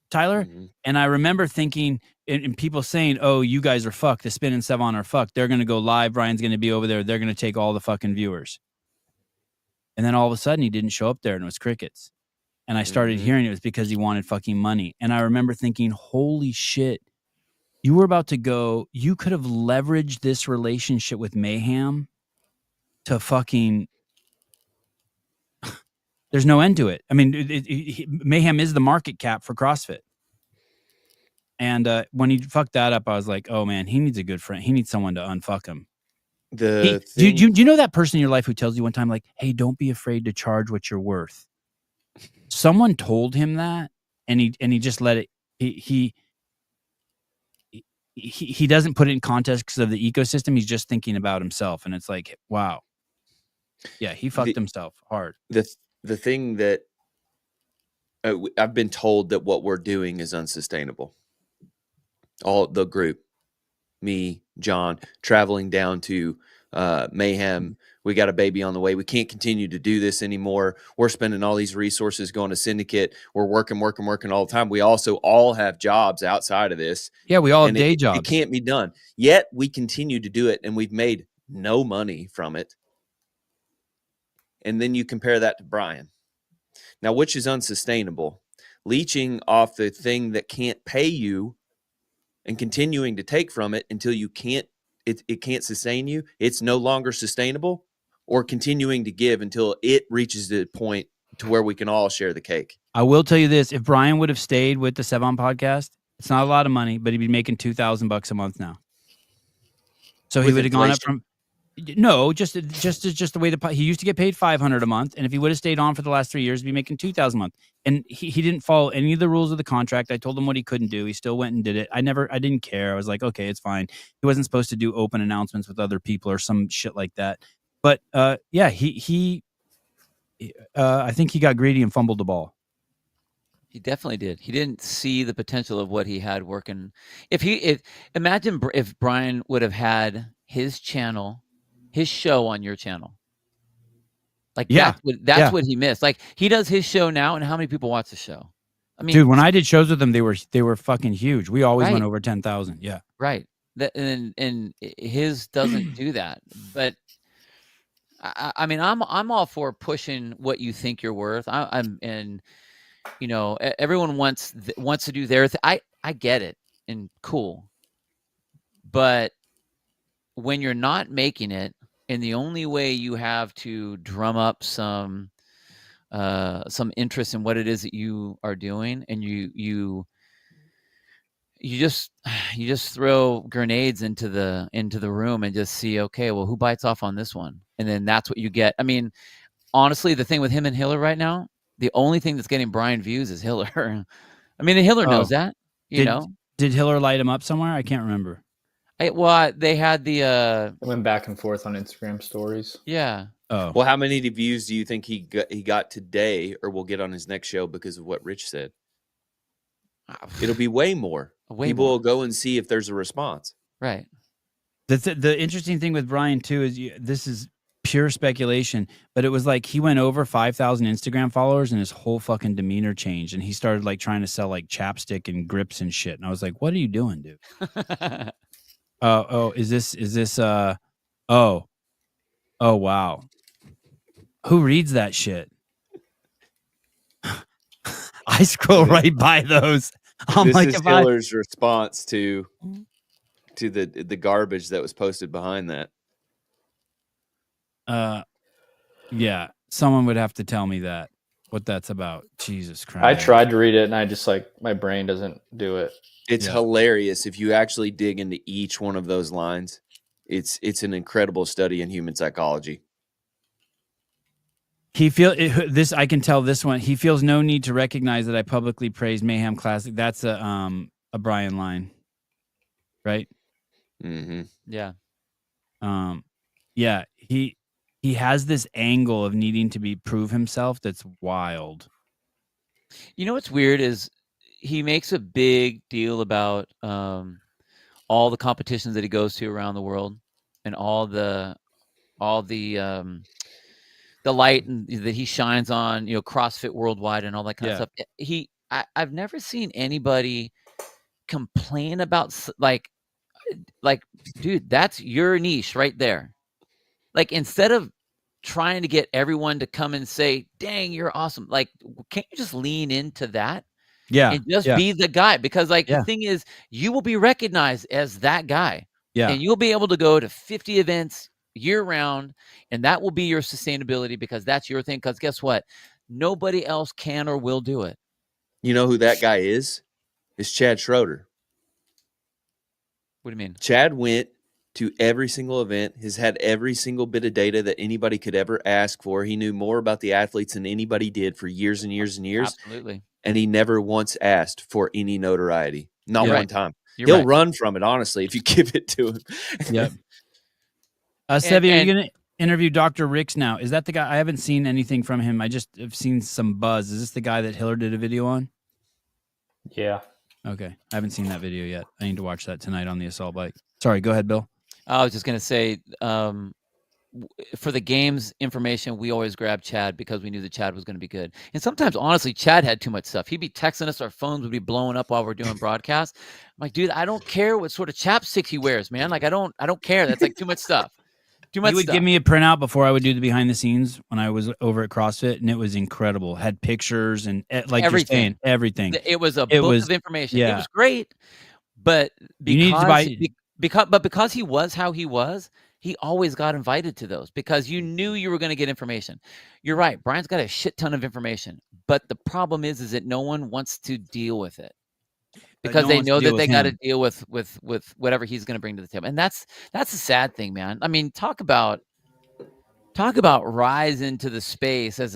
Tyler? Mm-hmm. And I remember thinking, and people saying, oh, you guys are fucked. The Spin and Sevon are fucked. They're going to go live. Brian's going to be over there. They're going to take all the fucking viewers. And then all of a sudden he didn't show up there and it was crickets. And I started hearing it was because he wanted fucking money. And I remember thinking, holy shit, you were about to go, you could have leveraged this relationship with Mayhem to fucking, there's no end to it. I mean, Mayhem is the market cap for CrossFit. And when he fucked that up, I was like, oh man, he needs a good friend. He needs someone to unfuck him. Do you know that person in your life who tells you one time, like, hey, don't be afraid to charge what you're worth? Someone told him that, and he just let it. He doesn't put it in context of the ecosystem. He's just thinking about himself, and it's like, wow, yeah, he fucked himself hard. The thing that I've been told that what we're doing is unsustainable. All the group, me, John, traveling down to Mayhem. We got a baby on the way. We can't continue to do this anymore. We're spending all these resources going to Syndicate. We're working all the time. We also all have jobs outside of this. Yeah, we all have day jobs. It can't be done. Yet we continue to do it, and we've made no money from it. And then you compare that to Brian. Now, which is unsustainable? Leeching off the thing that can't pay you and continuing to take from it until you can't, it can't sustain you. It's no longer sustainable, or continuing to give until it reaches the point to where we can all share the cake. I will tell you this. If Brian would have stayed with the Sevon podcast, it's not a lot of money, but he'd be making $2,000 a month now. So he would have gone up from, no, just the way he used to get paid $500 a month. And if he would have stayed on for the last 3 years, he'd be making $2,000 a month. And he didn't follow any of the rules of the contract. I told him what he couldn't do. He still went and did it. I didn't care. I was like, okay, it's fine. He wasn't supposed to do open announcements with other people or some shit like that. But yeah, I think he got greedy and fumbled the ball. He definitely did. He didn't see the potential of what he had working. Imagine if Brian would have had his channel, his show on your channel. Like, yeah, that's what he missed. Like, he does his show now, and how many people watch the show? I mean, dude, when I did shows with them, they were fucking huge. We always went over 10,000. Yeah, right. And his doesn't do that. But I mean, I'm all for pushing what you think you're worth. And you know, everyone wants to do their thing. I get it, and cool. But when you're not making it, and the only way you have to drum up some interest in what it is that you are doing, and you just throw grenades into the room and just see, okay, well, who bites off on this one? And then that's what you get. I mean, honestly, the thing with him and Hiller right now, the only thing that's getting Brian views is Hiller. I mean, and Hiller knows that, you know. Did Hiller light him up somewhere? I can't remember. They had the It went back and forth on Instagram stories. Yeah. Oh. Well, how many views do you think he got today, or will get on his next show because of what Rich said? It'll be way more. People will go and see if there's a response. Right. The interesting thing with Brian too is this is pure speculation, but it was like he went over 5,000 Instagram followers and his whole fucking demeanor changed, and he started like trying to sell like chapstick and grips and shit. And I was like, "What are you doing, dude?" Is this? Oh, Oh wow. Who reads that shit? I scroll right by those. I'm This like, is if I Hiller's response to the garbage that was posted behind that. yeah, someone would have to tell me that what that's about. Jesus Christ. I tried to read it and I just like my brain doesn't do it. It's Yeah. hilarious if you actually dig into each one of those lines. It's an incredible study in human psychology. This. I can tell this one. He feels no need to recognize that I publicly praised Mayhem Classic. That's a Brian line, right? Mm-hmm. Yeah. Yeah. He has this angle of needing to prove himself. That's wild. You know what's weird is he makes a big deal about all the competitions that he goes to around the world and all the light that he shines on, CrossFit worldwide and all that kind of stuff. I've never seen anybody complain about like, dude, that's your niche right there. Like, instead of trying to get everyone to come and say, dang, you're awesome. Like, can't you just lean into that? Yeah. And just be the guy? Because the thing is, you will be recognized as that guy. Yeah. And you'll be able to go to 50 events year round, and that will be your sustainability because that's your thing. Because guess what? Nobody else can or will do it. You know who that guy is? It's Chad Schroeder. What do you mean? Chad went to every single event, has had every single bit of data that anybody could ever ask for. He knew more about the athletes than anybody did for years and years and years. Absolutely. And he never once asked for any notoriety. Not one time. You're He'll run from it, honestly, if you give it to him. Yep. Sevi, are you going to interview Dr. Ricks now? Is that the guy? I haven't seen anything from him. I just have seen some buzz. Is this the guy that Hiller did a video on? Yeah. Okay. I haven't seen that video yet. I need to watch that tonight on the assault bike. Sorry, go ahead, Bill. I was just going to say, for the games information, we always grab Chad because we knew that Chad was going to be good. And sometimes, honestly, Chad had too much stuff. He'd be texting us. Our phones would be blowing up while we're doing broadcasts. I'm like, dude, I don't care what sort of chapstick he wears, man. Like, I don't care. That's like too much stuff. Too much He would stuff. give me a printout before I would do the behind the scenes when I was over at CrossFit, and it was incredible. Had pictures and like Everything. you're saying, everything. It was a book of information. Yeah. It was great, but You need to buy. because he was how he was, he always got invited to those because you knew you were going to get information. You're right. Brian's got a shit ton of information, but the problem is that no one wants to deal with it because they know that they got to deal with whatever he's going to bring to the table. And that's a sad thing, man. I mean, talk about rise into the space as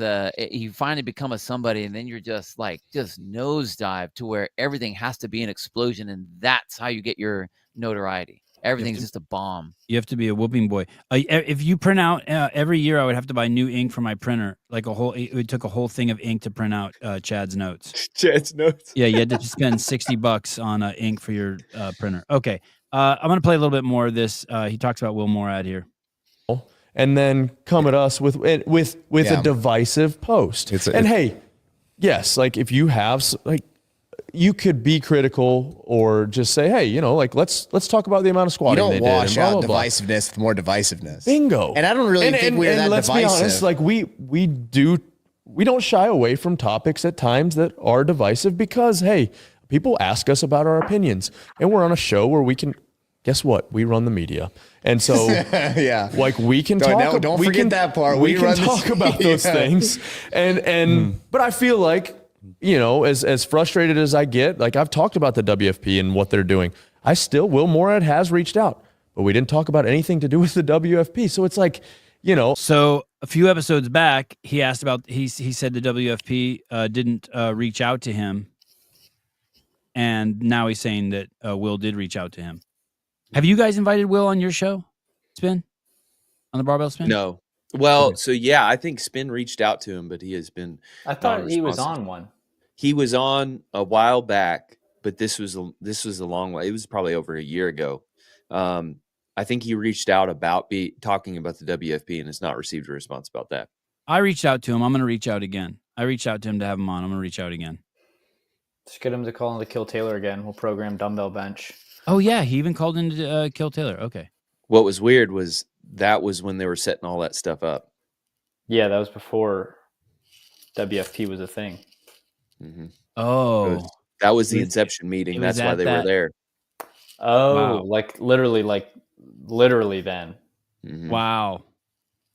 you finally become a somebody, and then you're just nosedive to where everything has to be an explosion, and that's how you get your notoriety. Everything's just a bomb. You have to be a whooping boy. If you print out every year, I would have to buy new ink for my printer. Like it took a whole thing of ink to print out Chad's notes. Chad's notes. Yeah, you had to spend $60 on ink for your printer. Okay, I'm gonna play a little bit more of this. He talks about Will Morad here, and then come at us with a divisive post. Hey, yes, like if you have you could be critical or just say, hey, let's talk about the amount of squatting they did. You don't wash out blah, divisiveness with more divisiveness. Bingo. And I don't really think we're that let's divisive. Be honest, like we don't shy away from topics at times that are divisive because, hey, people ask us about our opinions, and we're on a show where we can. Guess what? We run the media, and so like we can talk. Don't forget that part. We can talk about those things, but I feel like. As frustrated as I get, like I've talked about the WFP and what they're doing. Will Morad has reached out, but we didn't talk about anything to do with the WFP. So it's like, So a few episodes back, he asked about, he said the WFP didn't reach out to him. And now he's saying that Will did reach out to him. Have you guys invited Will on your show, Spin? On the Barbell Spin? No. Well, so yeah, I think Spin reached out to him, but he has been. I thought he was on one. He was on a while back, but this was a long way. It was probably over a year ago. I think he reached out about talking about the WFP and has not received a response about that. I reached out to him. I'm going to reach out again. I reached out to him to have him on. I'm going to reach out again. Just get him to call in to Kill Taylor again. We'll program dumbbell bench. Oh yeah, he even called in to Kill Taylor. Okay. What was weird was that was when they were setting all that stuff up. Yeah, that was before WFP was a thing. Mm-hmm. Oh, That was the It was- inception meeting. it was That's why at they were that- there. Oh, Wow. like literally then. Mhm. wow.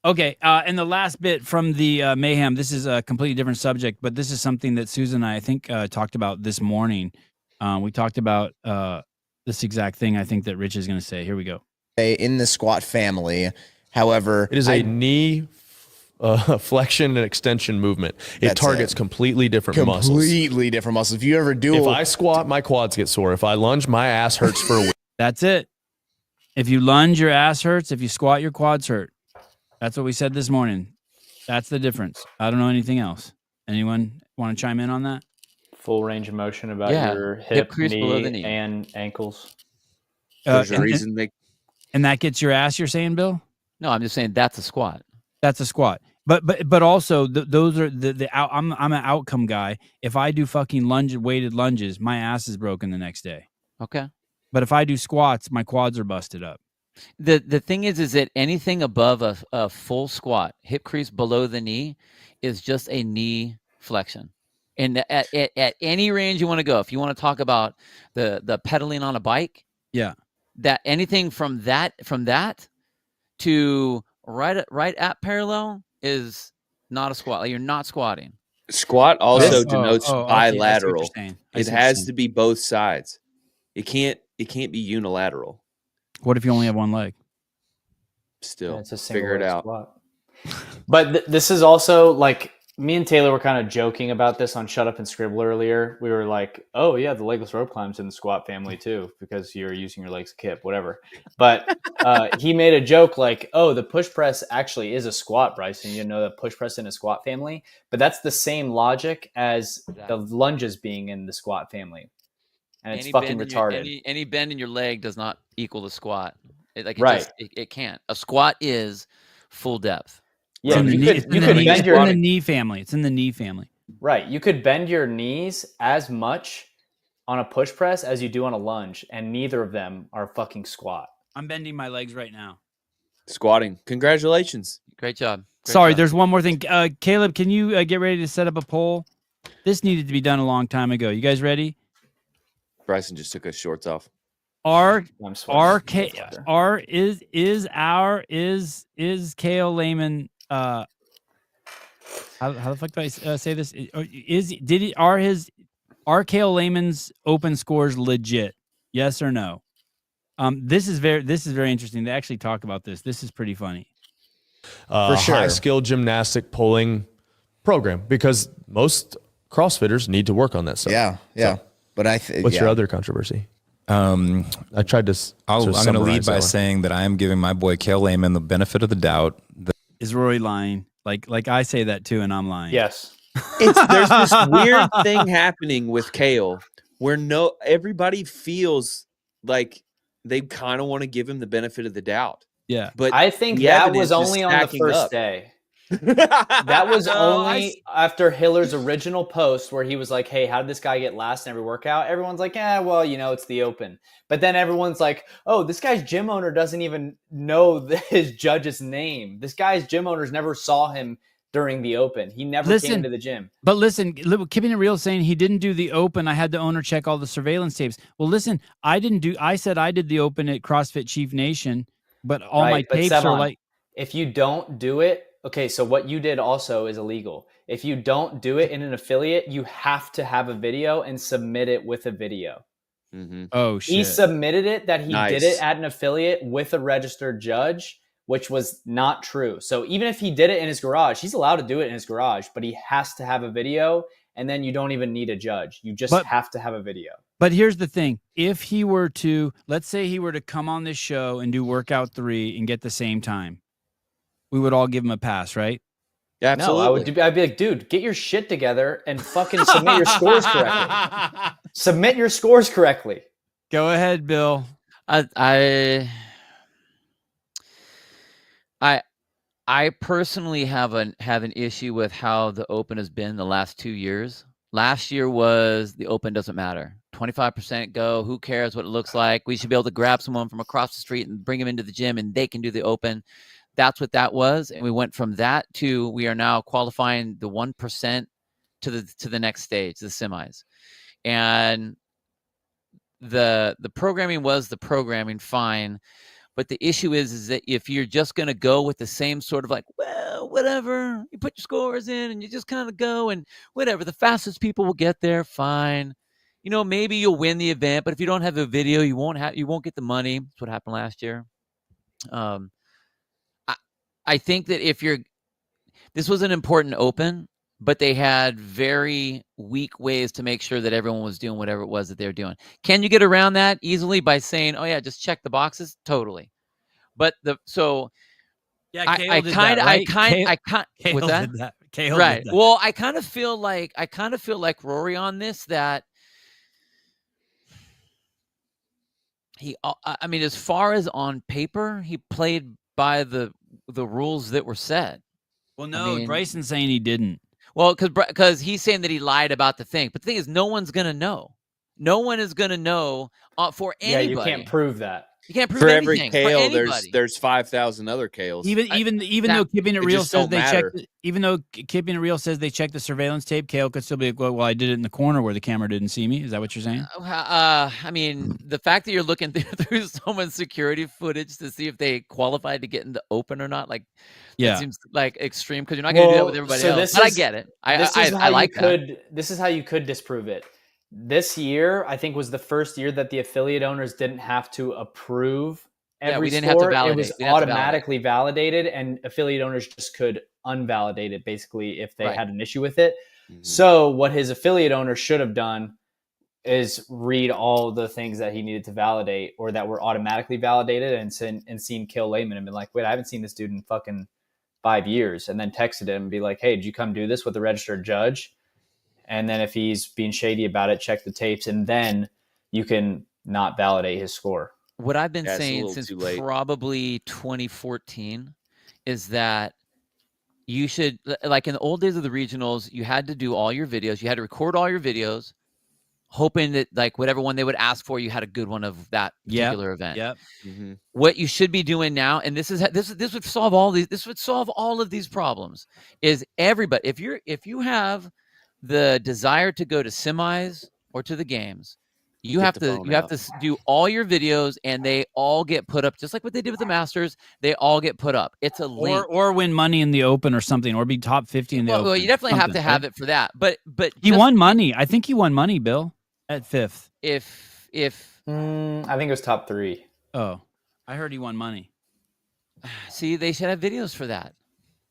Okay, and the last bit from the mayhem. This is a completely different subject, but this is something that Susan and I think talked about this morning. We talked about this exact thing. I think that Rich is going to say. Here we go. In the squat family. However, It is a knee flexion and extension movement. It That's targets it. completely different muscles. completely different muscles. If you ever do, If I squat, my quads get sore. If I lunge, my ass hurts for a week. That's it. If you lunge, your ass hurts. If you squat, your quads hurt. That's what we said this morning. That's the difference. I don't know anything else. Anyone want to chime in on that? Full range of motion about Yeah, your hip hip, crease below the knee. and ankles. There's a and- reason they. And that gets your ass. You're saying, Bill? No, I'm just saying that's a squat. That's a squat. But also those are I'm an outcome guy. If I do fucking weighted lunges, my ass is broken the next day. Okay. But if I do squats, my quads are busted up. The thing is that anything above a full squat, hip crease below the knee, is just a knee flexion. And at any range you want to go, if you want to talk about the pedaling on a bike, Yeah. that anything from that to right at parallel is not a squat. Like, you're not squatting. Squat also Oh, denotes okay, I see what you're bilateral. saying. I It see what you're has saying. to be both sides. It can't be unilateral. What if you only have one leg? Still, It's a single figure it leg out. squat. But this is also like me and Taylor were kind of joking about this on Shut Up and Scribble earlier. We were like, oh yeah, the legless rope climb's in the squat family too, because you're using your legs to kip, whatever. But he made a joke like, oh, the push press actually is a squat, Bryson. You know, the push press in a squat family. But that's the same logic as the lunges being in the squat family. And it's fucking retarded. Any bend in your leg does not equal the squat. Right. It can't. A squat is full depth. Yeah, It's in you the knee- could it's in the bend knee- it's your in the knee family. It's in the knee family. right. You could bend your knees as much on a push press as you do on a lunge, and neither of them are fucking squat. I'm bending my legs right now. Squatting. Congratulations. Great job. Great Sorry, job. there's one more thing. Caleb, can you get ready to set up a poll? This needed to be done a long time ago. You guys ready? Bryson just took his shorts off. Are I'm sweating. is K.O. Lehman how the fuck do I say this? Are K.O. Lehman's open scores legit? Yes or no? This is very interesting. They actually talk about this. This is pretty funny. For sure. High skill gymnastic pulling program, because most CrossFitters need to work on that stuff. yeah. So, But what's your other controversy? I tried to. I'm going to summarize lead by that one. saying that I am giving my boy Kale Lehman the benefit of the doubt. Is Rory lying? Like I say that too, and I'm lying. Yes. There's this weird thing happening with Kale where everybody feels like they kind of want to give him the benefit of the doubt. Yeah. But I think the that evidence was is only on the stacking first up. day. That was No, only after Hiller's original post where he was like, hey, how did this guy get last in every workout? Everyone's like, well, it's the open. But then everyone's like, oh, this guy's gym owner doesn't even know his judge's name. This guy's gym owners never saw him during the open. He never came to the gym. But listen, keeping it real, saying he didn't do the open. I had the owner check all the surveillance tapes. Well, listen, I said I did the open at CrossFit Chief Nation, but all my Right, but tapes are Sevan, like, if you don't do it, okay, so what you did also is illegal. If you don't do it in an affiliate, you have to have a video and submit it with a video. Mm-hmm. oh shit. He submitted it that he Nice. did it at an affiliate with a registered judge, which was not true. So even if he did it in his garage, he's allowed to do it in his garage, but he has to have a video, and then you don't even need a judge. You just have to have a video. But here's the thing. If he were to, let's say he were to come on this show and do workout 3 and get the same time, we would all give him a pass, right? Absolutely. No, I'd be like, dude, get your shit together and fucking submit your scores correctly. Submit your scores correctly. Go ahead, Bill. I personally have an issue with how the open has been the last 2 years. Last year was the open doesn't matter. 25% go. Who cares what it looks like? We should be able to grab someone from across the street and bring them into the gym and they can do the open. That's what that was. And we went from that to we are now qualifying the 1% to the next stage, the semis. And the programming was the programming, fine. But the issue is that if you're just going to go with the same sort of like, well, whatever, you put your scores in and you just kind of go and whatever, the fastest people will get there, fine. You know, maybe you'll win the event, but if you don't have a video, you won't get the money. That's what happened last year. I think that this was an important open, but they had very weak ways to make sure that everyone was doing whatever it was that they were doing. Can you get around that easily by saying, oh yeah, just check the boxes? Totally. But Yeah, I kind of with that. Cahill Right. did that. Well, I kind of feel like Rory on this, that I mean, as far as on paper, he played by the rules that were set. Well, no, Bryson's saying he didn't. Well, because he's saying that he lied about the thing. But the thing is, no one's going to know. No one is going to know for anybody. Yeah, you can't prove that. You can't prove For anything. every kale, for anybody. there's 5,000 other kales. Even though Keeping It Real just says don't they matter. checked, even though Keeping It Real says they checked the surveillance tape, Kale could still be like, well, I did it in the corner where the camera didn't see me. Is that what you're saying? I mean, the fact that you're looking through someone's security footage to see if they qualified to get in the open or not, like, Yeah. that seems like extreme because you're not going to do that with everybody else. But I get it. I like that. This is how you could disprove it. This year, I think, was the first year that the affiliate owners didn't have to approve every we didn't score. have to validate. It was We didn't have to automatically validated, and affiliate owners just could unvalidate it, basically, if they Right. had an issue with it. Mhm. So what his affiliate owner should have done is read all the things that he needed to validate or that were automatically validated and seen Kill Layman and been like, wait, I haven't seen this dude in fucking 5 years. And then texted him and be like, hey, did you come do this with the registered judge? And then if he's being shady about it, check the tapes, and then you can not validate his score. What I've been Yeah, it's a saying little since too late. probably 2014 is that you should, like in the old days of the regionals, you had to do all your videos. You had to record all your videos, hoping that like whatever one they would ask for, you had a good one of that particular event. Yep. Mm-hmm. What you should be doing now, and this would solve all these. This would solve all of these problems. Is everybody, if you have the desire to go to semis or to the games, you have to do all your videos, and they all get put up just like what they did with the Masters. They all get put up. It's a link. Or win money in the open or something, or be top 50 in the open. Well, you definitely have to have it for that. But he won money. I think he won money, Bill, at 5th. If I think it was top 3. Oh, I heard he won money. see, they should have videos for that,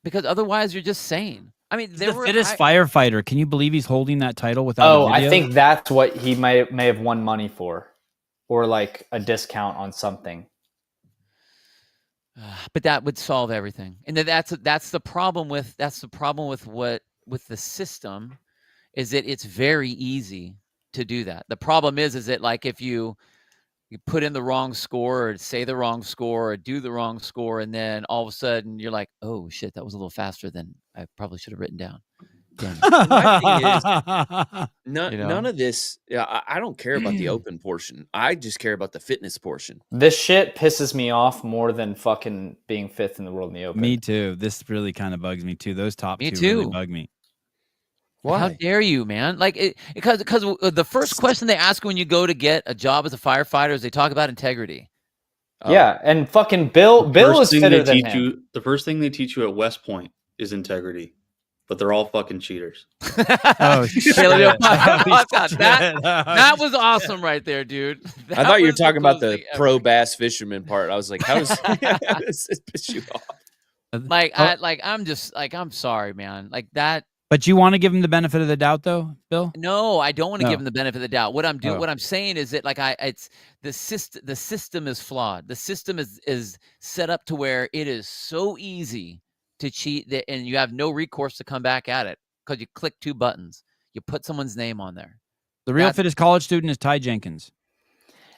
because otherwise you're just saying. I mean, He's the fittest firefighter. Can you believe he's holding that title without Oh, a video? I think that's what he may have won money for, or like a discount on something. But that would solve everything, and that's the problem with the system, is that it's very easy to do that. The problem is that like if you put in the wrong score or say the wrong score or do the wrong score, and then all of a sudden you're like, oh shit, that was a little faster than I probably should have written down. Damn it. My thing is, You know? none of this. Yeah, I don't care about the open portion. I just care about the fitness portion. This shit pisses me off more than fucking being 5th in the world in the open. Me too. This really kind of bugs me too. Those top Me two too. really bug me. Why? How dare you, man? Like, because the first question they ask when you go to get a job as a firefighter is they talk about integrity. Yeah, and fucking Bill is fitter than him. The first thing they teach you at West Point is integrity, but they're all fucking cheaters. Oh, shit. That was awesome right there, dude. I thought you were was the talking about coolest the thing ever. pro bass fisherman part. I was like, how does this piss you off? I'm sorry, man. Like that. But you want to give him the benefit of the doubt, though, Bill? No, I don't want to No. give him the benefit of the doubt. What I'm doing, Oh. what I'm saying is that it's the system is flawed. The system is set up to where it is so easy to cheat that, and you have no recourse to come back at it because you click 2 buttons. You put someone's name on there. The real fittest college student is Ty Jenkins.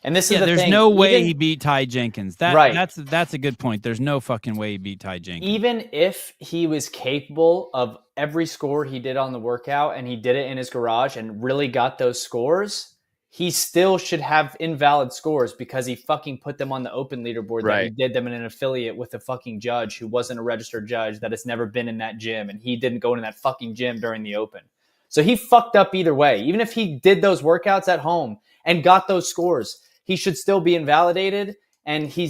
And this is the there's thing. no way even, he beat Ty Jenkins. That's a good point. There's no fucking way he beat Ty Jenkins. even if he was capable of every score he did on the workout and he did it in his garage and really got those scores, he still should have invalid scores because he fucking put them on the open leaderboard that he did them in an affiliate with a fucking judge who wasn't a registered judge that has never been in that gym, and he didn't go into that fucking gym during the open. So he fucked up either way. Even if he did those workouts at home and got those scores, he should still be invalidated, and he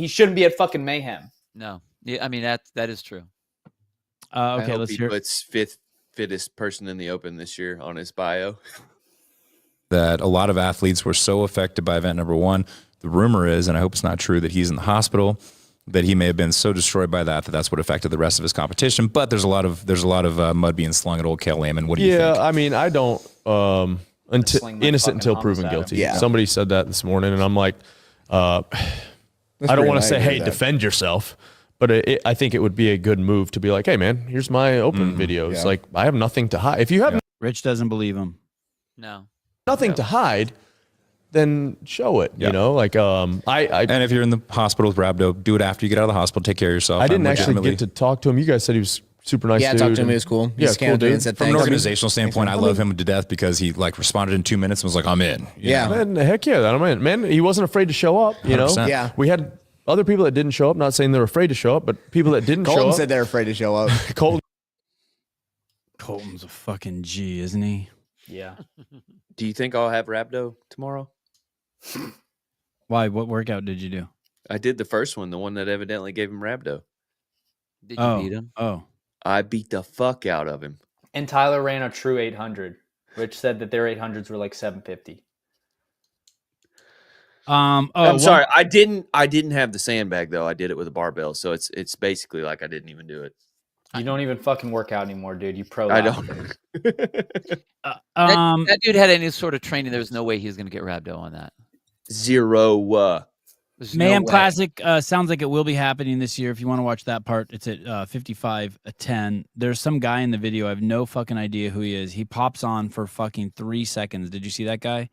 shouldn't be at fucking Mayhem. No. Yeah, I mean, that is true. Okay, let's he hear. puts fittest person in the open this year on his bio. That a lot of athletes were so affected by event number 1. The rumor is, and I hope it's not true, that he's in the hospital, that he may have been so destroyed by that that's what affected the rest of his competition. But there's a lot of mud being slung at old Kel Lehman. What do you think? Yeah, I mean, I don't innocent until proven hummus at him. guilty. Yeah. Somebody said that this morning, and I'm like, I don't want to say, hey, defend yourself. But I think it would be a good move to be like, hey, man, here's my open videos. Yeah. Like, I have nothing to hide. If you have Rich doesn't believe him. No. nothing to hide, then show it. You know, like and if you're in the hospital with rhabdo, do it after you get out of the hospital. Take care of yourself. I didn't actually get to talk to him. You guys said he was super nice. Yeah, I dude, talked to him. He was cool. He Yeah, scanned cool me dude. and said From an thanks. organizational standpoint, I love him to death because he like responded in 2 minutes and was like, "I'm in." You Yeah. know? Man, heck yeah, I'm in. Man, he wasn't afraid to show up. You know, 100%. Yeah. we had other people that didn't show up. Not saying they're afraid to show up, but people that didn't show Colton up. said they're afraid to show up. Colton's a fucking G, isn't he? Yeah. Do you think I'll have rhabdo tomorrow? Why? What workout did you do? I did the first one, the one that evidently gave him rhabdo. Did you beat him? Oh, I beat the fuck out of him. And Tyler ran a true 800. Rich said that their 800s were like 750. I'm sorry, I didn't have the sandbag though. I did it with a barbell, so it's basically like I didn't even do it. You don't even fucking work out anymore, dude. You pro. I out. don't. That dude had any sort of training. There was no way he was going to get rhabdo on that. Zero. There's no Mayhem way. Classic sounds like it will be happening this year. If you want to watch that part, it's at 55:10. There's some guy in the video. I have no fucking idea who he is. He pops on for fucking 3 seconds. Did you see that guy?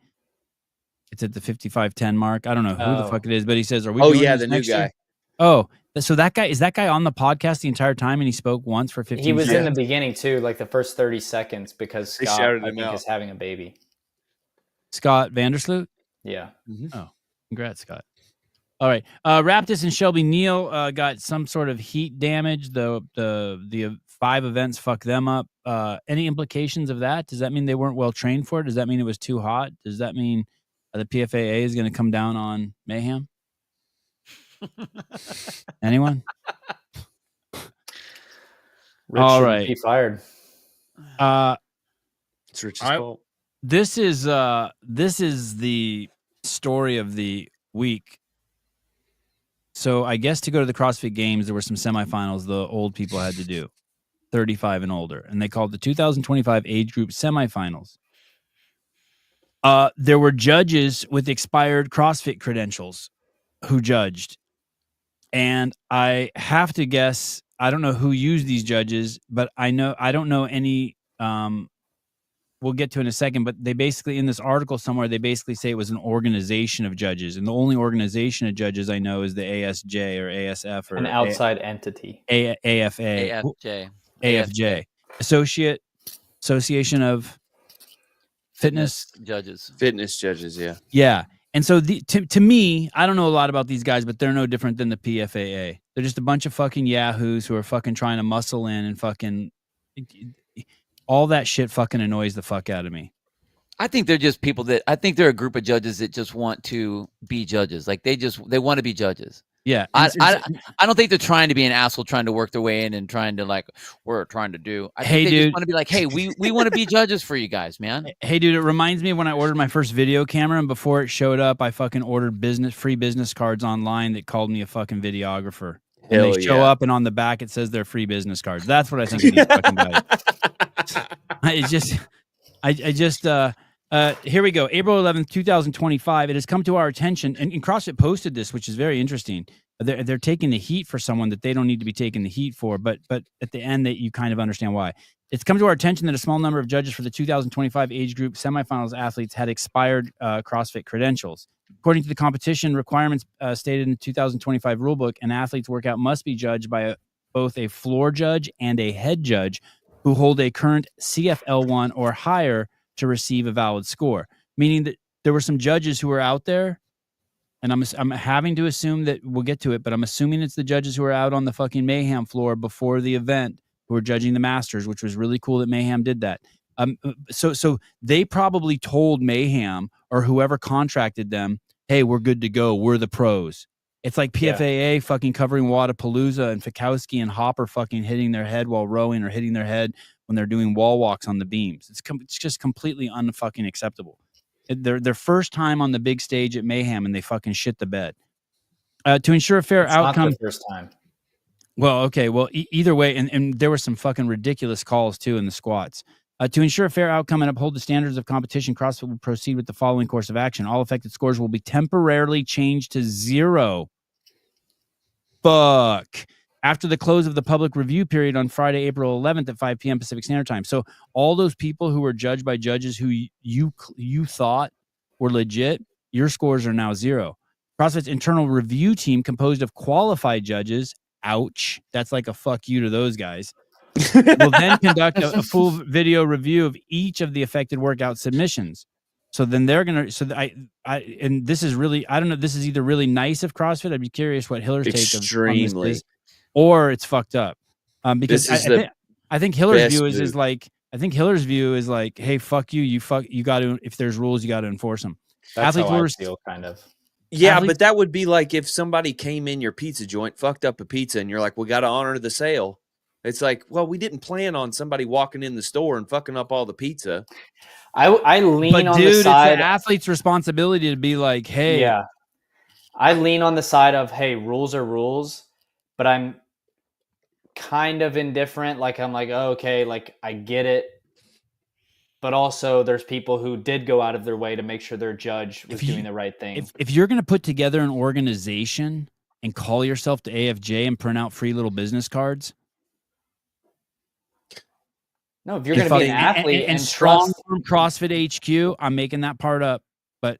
It's at the 55:10 mark. I don't know who the fuck it is, but he says, "Are we?" Oh doing yeah, this the new next year?" guy. Oh, so that guy is that guy on the podcast the entire time, and he spoke once for 15 He was seconds? in the beginning too, like the first 30 seconds, because They Scott, shouted I him think, out. is having a baby. Scott Vandersloot. Yeah. Oh, congrats, Scott. All right, Raptus and Shelby Neal got some sort of heat damage. The 5 events fucked them up. Any implications of that? Does that mean they weren't well trained for it? Does that mean it was too hot? Does that mean the PFAA is going to come down on Anyone? Rich All should right. be fired. It's Rich's I- fault. This is the story of the week. So I guess to go to the CrossFit Games, there were some semifinals the old people had to do, 35 and older, and they called the 2025 age group semifinals. There were judges with expired CrossFit credentials who judged, and I have to guess. I don't know who used these judges, but I don't know any. We'll get to in a second, but they basically, in this article somewhere, they basically say it was an organization of judges. And the only organization of judges I know is the ASJ or ASF or An outside entity. AFA. AFJ. AFJ. Association of Fitness. Judges. Fitness judges, yeah. Yeah. And so to me, I don't know a lot about these guys, but they're no different than the PFAA. They're just a bunch of fucking yahoos who are fucking trying to muscle in and fucking... all that shit fucking annoys the fuck out of me. I think they're just people I think they're a group of judges that just want to be judges. Like they want to be judges. Yeah. I don't think they're trying to be an asshole, trying to work their way in and trying to we're trying to do. I think they just want to be like, hey, we want to be judges for you guys, man. Hey, dude, it reminds me of when I ordered my first video camera, and before it showed up, I fucking ordered free business cards online that called me a fucking videographer. And Hell they show yeah. up, and on the back it says they're free business cards. That's what I think of these fucking guys. Here we go. April 11th, 2025. It has come to our attention, and CrossFit posted this, which is very interesting. they're taking the heat for someone that they don't need to be taking the heat for. But at the end, that you kind of understand why. It's come to our attention that a small number of judges for the 2025 age group semifinals athletes had expired CrossFit credentials. According to the competition requirements stated in the 2025 rulebook, an athlete's workout must be judged by both a floor judge and a head judge who hold a current CFL1 or higher to receive a valid score. Meaning that there were some judges who were out there, and I'm having to assume that we'll get to it, but I'm assuming it's the judges who were out on the fucking Mayhem floor before the event who were judging the Masters, which was really cool that Mayhem did that. So they probably told Mayhem or whoever contracted them, hey, we're good to go. We're the pros. It's like PFAA fucking covering Wadapalooza and Fikowski and Hopper fucking hitting their head while rowing or hitting their head when they're doing wall walks on the beams. It's just completely unfucking acceptable. Their first time on the big stage at Mayhem and they fucking shit the bed. To ensure a fair outcome. Not the first time. Well, okay. Well, either way, and there were some fucking ridiculous calls too in the squats. To ensure a fair outcome and uphold the standards of competition, CrossFit will proceed with the following course of action. All affected scores will be temporarily changed to 0. After the close of the public review period on Friday, April 11th at 5 p.m. Pacific Standard Time. So all those people who were judged by judges who you thought were legit, your scores are now 0. CrossFit's internal review team, composed of qualified judges, ouch, that's like a fuck you to those guys, will then conduct a full video review of each of the affected workout submissions. So then they're gonna. So and this is really, I don't know. This is either really nice of CrossFit. I'd be curious what Hiller's take on this is, or it's fucked up. Because I think Hiller's view is like, I think Hiller's view is like, hey, fuck you. You got to, if there's rules, you got to enforce them. That's how I feel, kind of. Yeah, but that would be like if somebody came in your pizza joint, fucked up a pizza, and you're like, we got to honor the sale. It's like, well, we didn't plan on somebody walking in the store and fucking up all the pizza. I lean but on dude, the side. It's the athlete's responsibility to be like, hey. Yeah. I lean on the side of, hey, rules are rules, but I'm kind of indifferent. Like, I'm like, oh, okay, like, I get it. But also there's people who did go out of their way to make sure their judge was doing the right thing. If you're going to put together an organization and call yourself the AFJ and print out free little business cards. No, if you're going to be an athlete and strong trust arm CrossFit HQ, I'm making that part up, but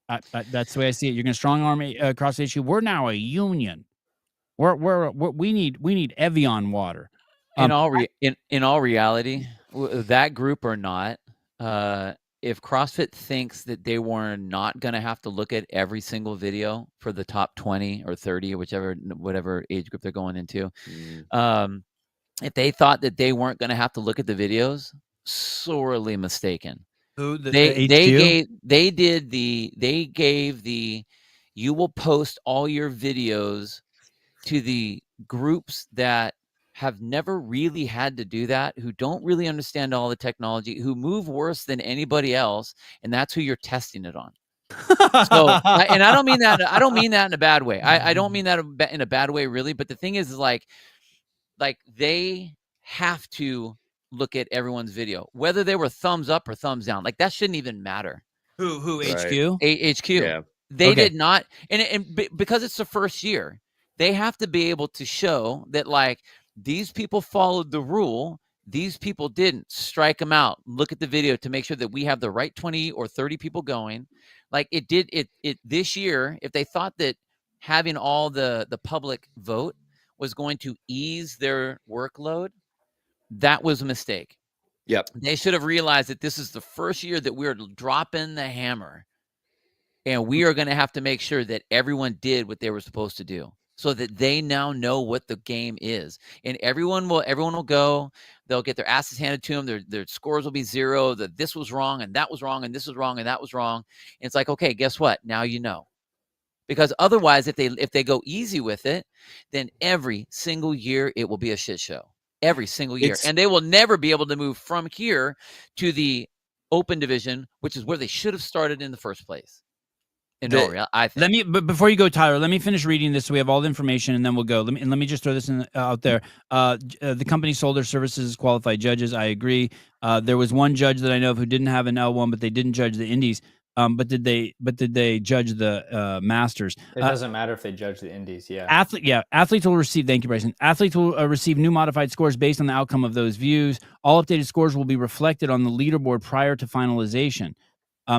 that's the way I see it. You're going to strong arm CrossFit HQ. We're now a union. We need Evian water. In all reality, that group or not, if CrossFit thinks that they were not going to have to look at every single video for the top 20 or 30 or whatever age group they're going into, if they thought that they weren't going to have to look at the videos, sorely mistaken. Who They gave the you will post all your videos to the groups that have never really had to do that, who don't really understand all the technology, who move worse than anybody else, and that's who you're testing it on. So, and I don't mean that in a bad way. I don't mean that in a bad way, really. But the thing is like they have to look at everyone's video, whether they were thumbs up or thumbs down. Like that shouldn't even matter. Who Right. HQ? HQ. Yeah. They did not, and because it's the first year, they have to be able to show that like these people followed the rule, these people didn't. Strike them out. Look at the video to make sure that we have the right 20 or 30 people going. Like it did it this year. If they thought that having all the public vote was going to ease their workload, that was a mistake. Yep. They should have realized that this is the first year that we're dropping the hammer, and we are going to have to make sure that everyone did what they were supposed to do, so that they now know what the game is. And everyone will go, they'll get their asses handed to them. Their scores will be 0, that this was wrong and that was wrong and this was wrong and that was wrong. And it's like, okay, guess what? Now you know. Because otherwise, if they go easy with it, then every single year it will be a shit show. Every single year. And they will never be able to move from here to the open division, which is where they should have started in the first place. I think. But before you go, Tyler, let me finish reading this so we have all the information, and then we'll go. Let me just throw this out there. The company sold their services as qualified judges. I agree. There was one judge that I know of who didn't have an L1, but they didn't judge the indies. But did they judge the Masters? It doesn't matter if they judge the indies. Yeah. Athletes will receive. Thank you, Bryson. Athletes will receive new modified scores based on the outcome of those views. All updated scores will be reflected on the leaderboard prior to finalization.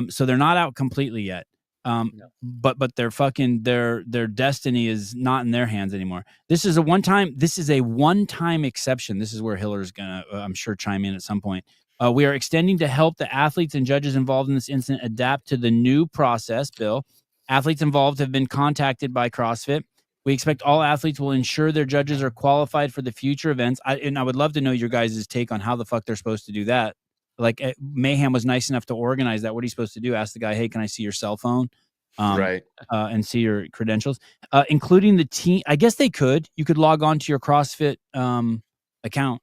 So they're not out completely yet. But their their destiny is not in their hands anymore. This is a one-time exception. This is where Hiller's gonna, I'm sure, chime in at some point. We are extending to help the athletes and judges involved in this incident adapt to the new process. Bill, athletes involved have been contacted by CrossFit. We expect all athletes will ensure their judges are qualified for the future events. And I would love to know your guys' take on how the fuck they're supposed to do that. Like Mayhem was nice enough to organize that. What are you supposed to do? Ask the guy, hey, can I see your cell phone? Right. And see your credentials, including the team. I guess you could log on to your CrossFit account.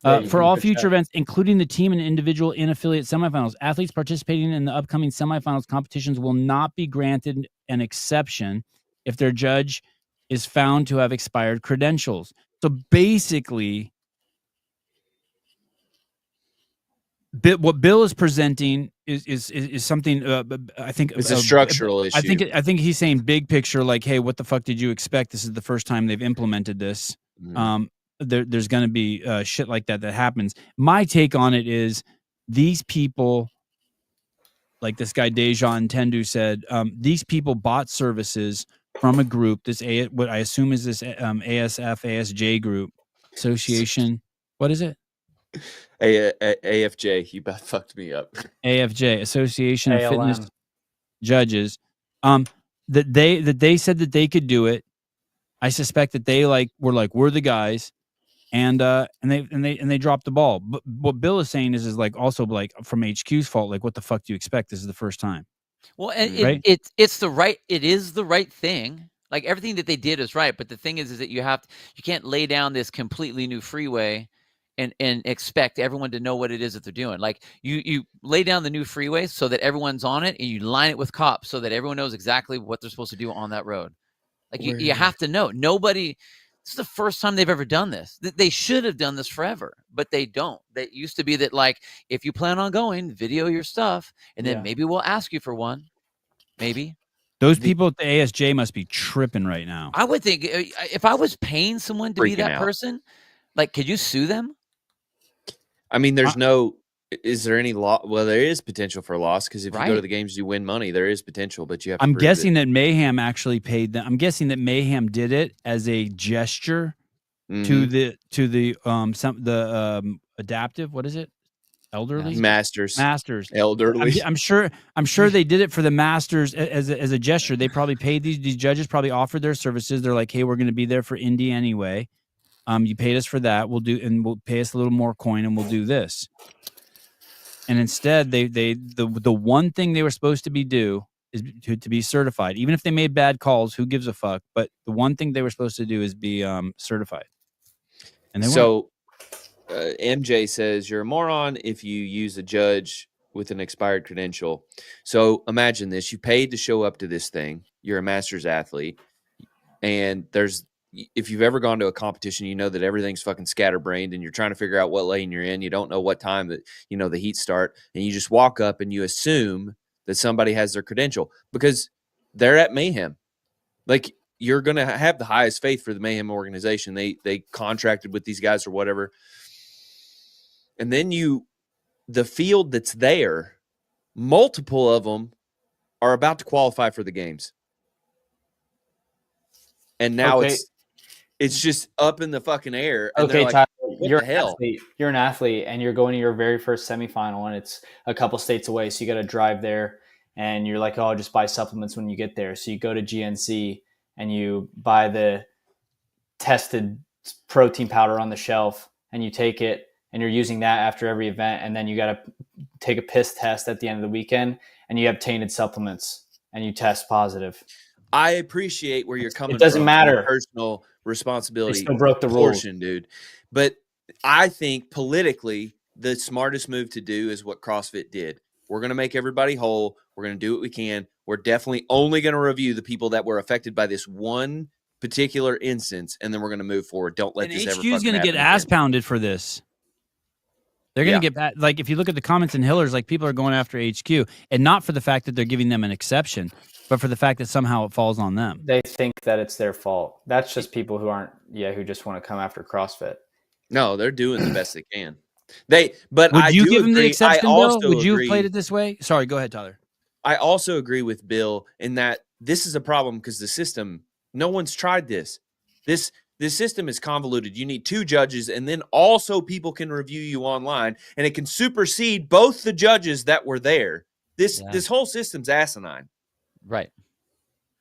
For all future events, including the team and individual in affiliate semifinals, athletes participating in the upcoming semifinals competitions will not be granted an exception if their judge is found to have expired credentials. So basically, what Bill is presenting is something. I think it's a structural issue. I think he's saying big picture, like, hey, what the fuck did you expect? This is the first time they've implemented this. There's going to be shit like that happens. My take on it is these people, like this guy Dejan Tendu said, these people bought services from a group. What I assume is this ASJ group association. What is it? AFJ. You about fucked me up. AFJ, Association of ALM. Fitness Judges. That they said that they could do it. I suspect that they were like, we're the guys. And they dropped the ball. But what Bill is saying is like also like from HQ's fault. Like, what the fuck do you expect? This is the first time. Well, and right? it is the right thing. Like everything that they did is right. But the thing is that you can't lay down this completely new freeway and expect everyone to know what it is that they're doing. Like you lay down the new freeway so that everyone's on it, and you line it with cops so that everyone knows exactly what they're supposed to do on that road. Like you have to know. This is the first time they've ever done this. They should have done this forever, but they don't. That used to be that, like, if you plan on going, video your stuff, and then maybe we'll ask you for one. Maybe. Those people at the ASJ must be tripping right now. I would think if I was paying someone to be that person, like, could you sue them? I mean, is there any law? Well, there is potential for loss because if you go to the games, you win money. There is potential, but you have to I'm guessing that Mayhem actually paid them. I'm guessing that Mayhem did it as a gesture to the adaptive. What is it? Elderly Masters. Elderly. I'm sure they did it for the Masters as a gesture. They probably paid these judges. Probably offered their services. They're like, hey, we're going to be there for Indy anyway. You paid us for that. We'll pay us a little more coin, and we'll do this. And instead, the one thing they were supposed to do is to be certified. Even if they made bad calls, who gives a fuck? But the one thing they were supposed to do is be certified. And they weren't. MJ says you're a moron if you use a judge with an expired credential. So imagine this: you paid to show up to this thing. You're a Masters athlete, and if you've ever gone to a competition, you know that everything's fucking scatterbrained and you're trying to figure out what lane you're in. You don't know what time that, the heats start, and you just walk up and you assume that somebody has their credential because they're at Mayhem. Like, you're going to have the highest faith for the Mayhem organization. They contracted with these guys or whatever. And then the field that's there, multiple of them are about to qualify for the games. And now it's just up in the fucking air. And okay, like, Tyler, you're an athlete, and you're going to your very first semifinal, and it's a couple states away, so you got to drive there. And you're like, oh, I'll just buy supplements when you get there. So you go to GNC and you buy the tested protein powder on the shelf, and you take it, and you're using that after every event. And then you got to take a piss test at the end of the weekend, and you have tainted supplements, and you test positive. I appreciate where you're coming from. It doesn't matter. Personal responsibility. They still broke the rules, dude. But I think politically, the smartest move to do is what CrossFit did. We're going to make everybody whole. We're going to do what we can. We're definitely only going to review the people that were affected by this one particular instance, and then we're going to move forward. Don't let this ever. HQ's going to get ass pounded for this. They're going Yeah. to get back. Like, if you look at the comments in Hillers, like, people are going after HQ, and not for the fact that they're giving them an exception, but for the fact that somehow it falls on them. They think that it's their fault. That's just people who aren't, who just want to come after CrossFit. No, they're doing the best they can. But Would I you do give them the agree. exception, I Bill? also Would you have agree. played it this way? Sorry, go ahead, Tyler. I also agree with Bill in that this is a problem because the system, no one's tried this. This system is convoluted. You need 2 judges, and then also people can review you online, and it can supersede both the judges that were there. This whole system's asinine. Right.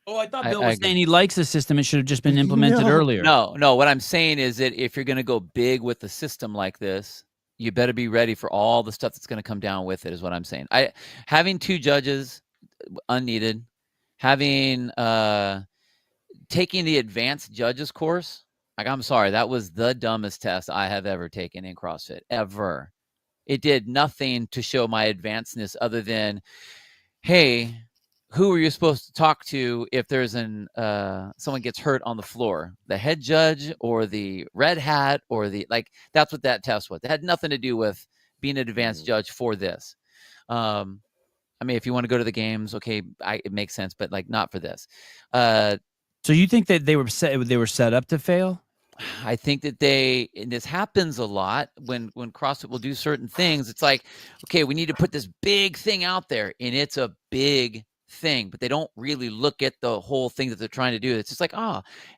Oh, I thought I Bill was agree. saying he likes the system. It should have just been implemented earlier. No. What I'm saying is that if you're going to go big with a system like this, you better be ready for all the stuff that's going to come down with it. Is what I'm saying. Having 2 judges unneeded, having taking the advanced judges course. Like, I'm sorry, that was the dumbest test I have ever taken in CrossFit ever. It did nothing to show my advancedness other than, hey, who are you supposed to talk to if there's someone gets hurt on the floor? The head judge or the red hat or that's what that test was. It had nothing to do with being an advanced judge for this. I mean, if you want to go to the games, okay, it makes sense, but not for this. So you think that they were set up to fail? I think that and this happens a lot when CrossFit will do certain things. It's like, okay, we need to put this big thing out there, and it's a big thing, but they don't really look at the whole thing that they're trying to do. It's just like,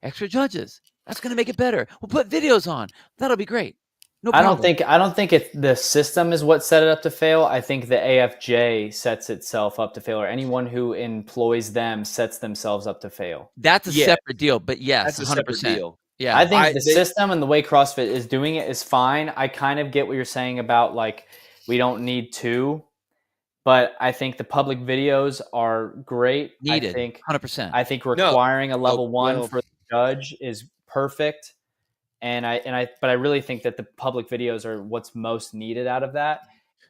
extra judges. That's going to make it better. We'll put videos on. That'll be great. No problem. I don't think the system is what set it up to fail. I think the AFJ sets itself up to fail, or anyone who employs them sets themselves up to fail. That's a separate deal, but yes, That's a 100%. separate deal. Yeah. I think the system and the way CrossFit is doing it is fine. I kind of get what you're saying about we don't need 2, but I think the public videos are great. Needed. I think 100%. I think requiring a level 1 for the judge is perfect. But I really think that the public videos are what's most needed out of that.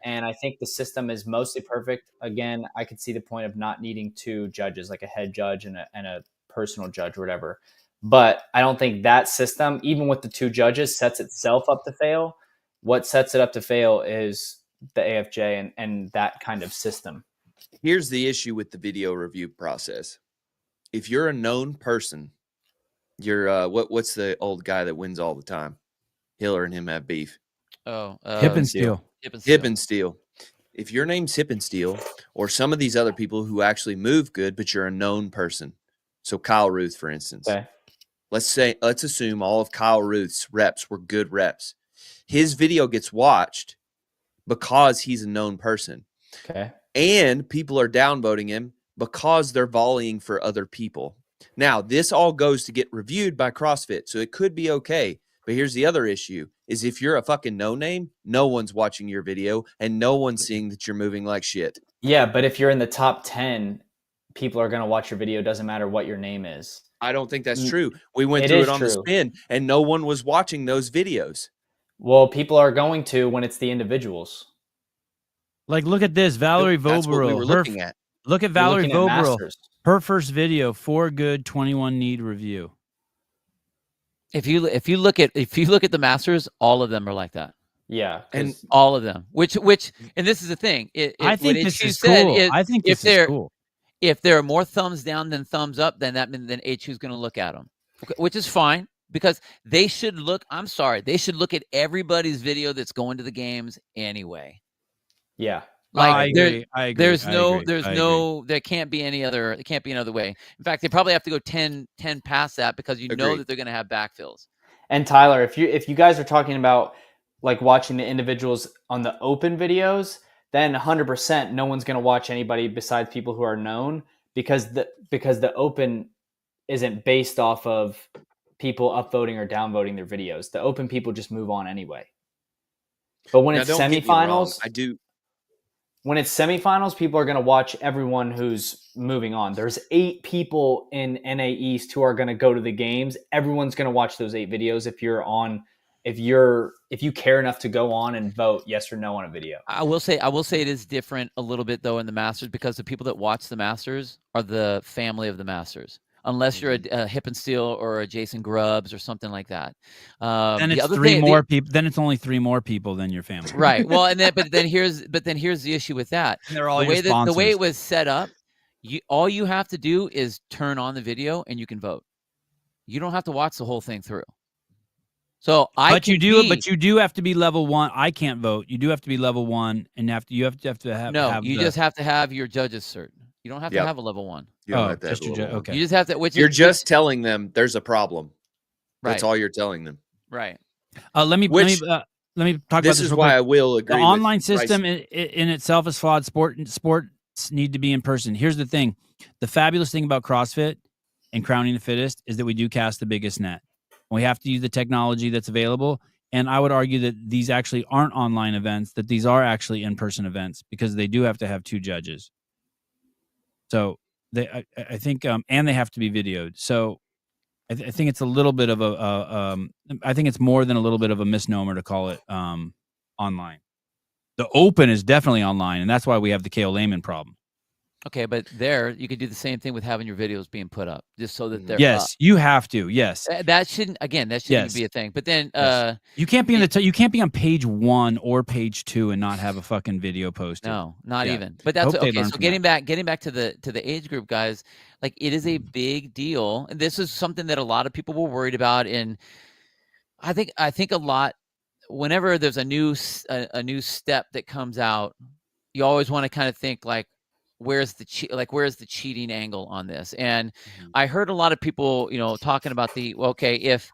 And I think the system is mostly perfect. Again, I could see the point of not needing 2 judges, like a head judge and a personal judge or whatever. But I don't think that system, even with the 2 judges, sets itself up to fail. What sets it up to fail is the AFJ and that kind of system. Here's the issue with the video review process. If you're a known person, you're what's the old guy that wins all the time? Hiller and him have beef. Hip and Steel. Hip and Steel. If your name's Hip and Steel, or some of these other people who actually move good, but you're a known person. So Kyle Ruth, for instance. Okay. Let's assume all of Kyle Ruth's reps were good reps. His video gets watched because he's a known person. Okay. And people are downvoting him because they're volleying for other people. Now, this all goes to get reviewed by CrossFit, so it could be okay. But here's the other issue, is if you're a fucking no-name, no one's watching your video, and no one's seeing that you're moving like shit. Yeah, but if you're in the top 10, people are going to watch your video. Doesn't matter what your name is. I don't think that's true. We went It through is it on the true. spin, and no one was watching those videos. Well, people are going to when it's the individuals. Like, look at this, Valerie That's what we Vobro. were looking at. Look at You're Valerie looking at Vobro. Masters. Her first video, 4 good, 21 need review. If you look at the Masters, all of them are like that. Yeah, And All of them. Which and this is the thing. I think this is cool. I think this is cool. If there are more thumbs down than thumbs up, then HU's going to look at them, which is fine because they should look. I'm sorry, they should look at everybody's video that's going to the games anyway. yeah. I agree. There can't be any other. It can't be another way. In fact, they probably have to go 10 past that because know Agreed. that they're going to have backfills. And Tyler, if you guys are talking about watching the individuals on the open videos, then 100% no one's going to watch anybody besides people who are known because the open isn't based off of people upvoting or downvoting their videos. The open people just move on anyway. But when it's semifinals, when it's semifinals, people are going to watch everyone who's moving on. There's 8 people in NA East who are going to go to the games. Everyone's going to watch those 8 videos if you care enough to go on and vote yes or no on a video. I will say it is different a little bit though in the Masters because the people that watch the Masters are the family of the Masters. unless you're a Hip and Steel or a Jason Grubbs or something like that. And the it's other three thing, more people. Then it's only 3 more people than your family. right? Well, and then but then here's the issue with that. And they're all The your way sponsors. the way it was set up, all you have to do is turn on the video and you can vote. You don't have to watch the whole thing through. So But you do have to be level 1. I can't vote. You do have to be level 1, and you have to have. No, have you the, just have to have your judges cert. You don't have to have a level 1. You don't have to have just a your level one. okay. You just have to. You're just telling them there's a problem. That's Right. all you're telling them. Right. Let me talk about this. This is real why quick. I will agree. The with online system Bryson. in itself is flawed. Sports need to be in person. Here's the thing: the fabulous thing about CrossFit and Crowning the Fittest is that we do cast the biggest net. We have to use the technology that's available. And I would argue that these actually aren't online events; that these are actually in-person events because they do have to have 2 judges. So I think, and they have to be videoed. So I think it's a little bit of I think it's more than a little bit of a misnomer to call it online. The Open is definitely online, and that's why we have the KO Lehman problem. Okay, but there you could do the same thing with having your videos being put up, just so that they're yes, up. you have to. Yes, that shouldn't yes. be a thing. But then you can't be you can't be on page 1 or page 2 and not have a fucking video posted. No, not Yeah. even. But that's Hope they okay. learn So from getting back to the age group, guys, like it is a big deal. And this is something that a lot of people were worried about. And I think a lot. Whenever there's a new step that comes out, you always want to kind of think like, where's the cheating angle on this? And I heard a lot of people, talking about if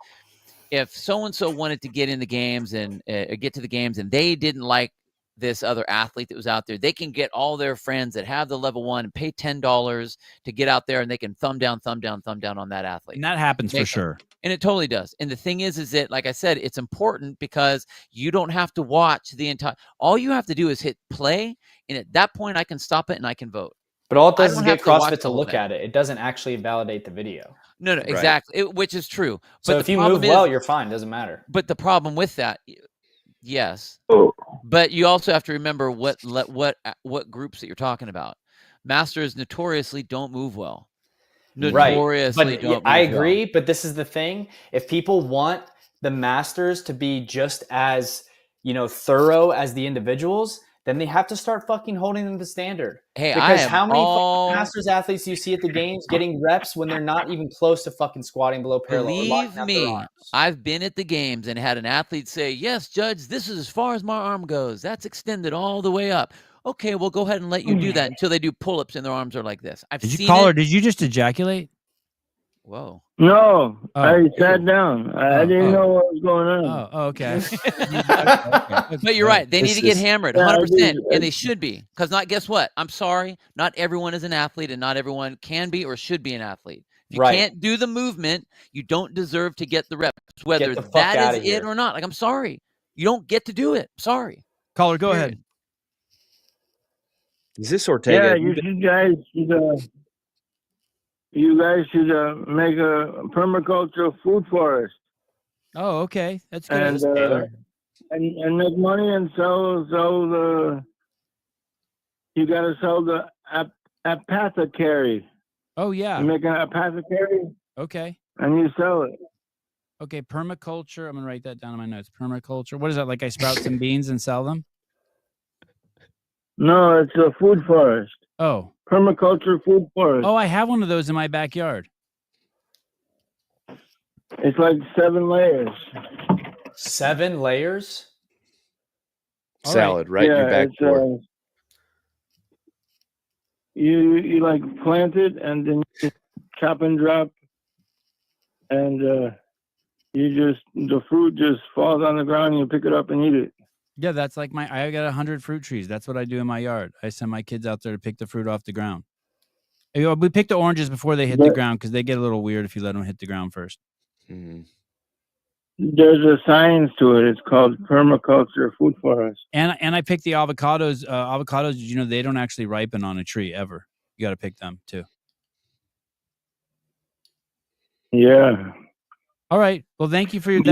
so-and-so wanted to get in the games and get to the games and they didn't like this other athlete that was out there, they can get all their friends that have the level 1 and pay $10 to get out there and they can thumb down on that athlete. And that happens for sure. And it totally does. And the thing is that, like I said, it's important because you don't have to watch the entire, all you have to do is hit play. And at that point I can stop it and I can vote. But all it does I is don't get have to watch CrossFit the to whole look thing. at it. It doesn't actually validate the video. No, exactly. Which is true. So but if you move well, you're fine. Doesn't matter. But the problem with that, yes. But you also have to remember what groups that you're talking about. Masters notoriously don't move well. Notoriously right. don't. I agree, but this is the thing. If people want the masters to be just as thorough as the individuals, then they have to start fucking holding them to standard. Hey, because how many fucking masters athletes do you see at the games getting reps when they're not even close to fucking squatting below parallel? Believe me, I've been at the games and had an athlete say, "Yes, Judge, this is as far as my arm goes. That's extended all the way up." Okay, we'll go ahead and let you do that until they do pull-ups and their arms are like this. Did you call her? Did you just ejaculate? Whoa. No, I sat down. I didn't know what was going on. Oh, okay. But you're right. They need to get hammered 100%, and they should be. Because guess what? I'm sorry. Not everyone is an athlete, and not everyone can be or should be an athlete. If you can't do the movement, you don't deserve to get the reps, whether that is it or not. Like, I'm sorry. You don't get to do it. Sorry. Caller, go ahead. Is this Ortega? Yeah, you guys should make a permaculture food forest. Oh, okay, that's good. And make money and sell the. You got to sell the apothecary. Oh yeah, you make an apothecary. Okay. And you sell it. Okay, permaculture. I'm gonna write that down in my notes. Permaculture. What is that? Like I sprout some beans and sell them? No, it's a food forest. Oh. Permaculture food forest. Oh, I have one of those in my backyard. It's like 7 layers. 7 layers? Salad, right in your back door. You like plant it and then you chop and drop, and the fruit just falls on the ground and you pick it up and eat it. Yeah, that's like I got 100 fruit trees. That's what I do in my yard. I send my kids out there to pick the fruit off the ground. We pick the oranges before they hit the ground because they get a little weird if you let them hit the ground first. Mm-hmm. There's a science to it. It's called permaculture food forest. And I pick the avocados. Avocados, did you know they don't actually ripen on a tree ever? You got to pick them too. Yeah. All right. Well, thank you for your.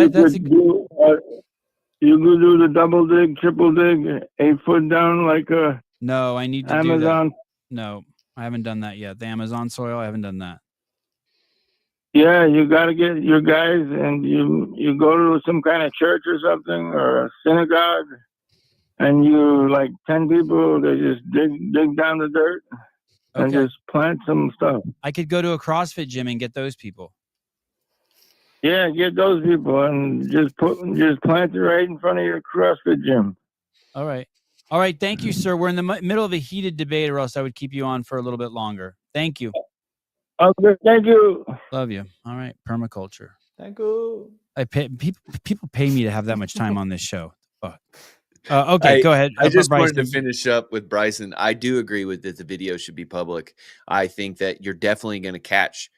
You could do the double dig, triple dig, 8 foot down like a. No, I need to Amazon. do that. No, I haven't done that yet. The Amazon soil, I haven't done that. Yeah, you got to get your guys, and you go to some kind of church or something, or a synagogue, and you like 10 people. They just dig down the dirt and Okay. just plant some stuff. I could go to a CrossFit gym and get those people. Yeah, get those people and just plant it right in front of your CrossFit gym. All right. All right. Thank you, sir. We're in the middle of a heated debate, or else I would keep you on for a little bit longer. Thank you. Okay, thank you. Love you. All right. Permaculture. Thank you. I pay people pay me to have that much time on this show. Fuck. Okay, go ahead. I just wanted to Bryson. finish up with Bryson. I do agree with that the video should be public. I think that you're definitely going to catch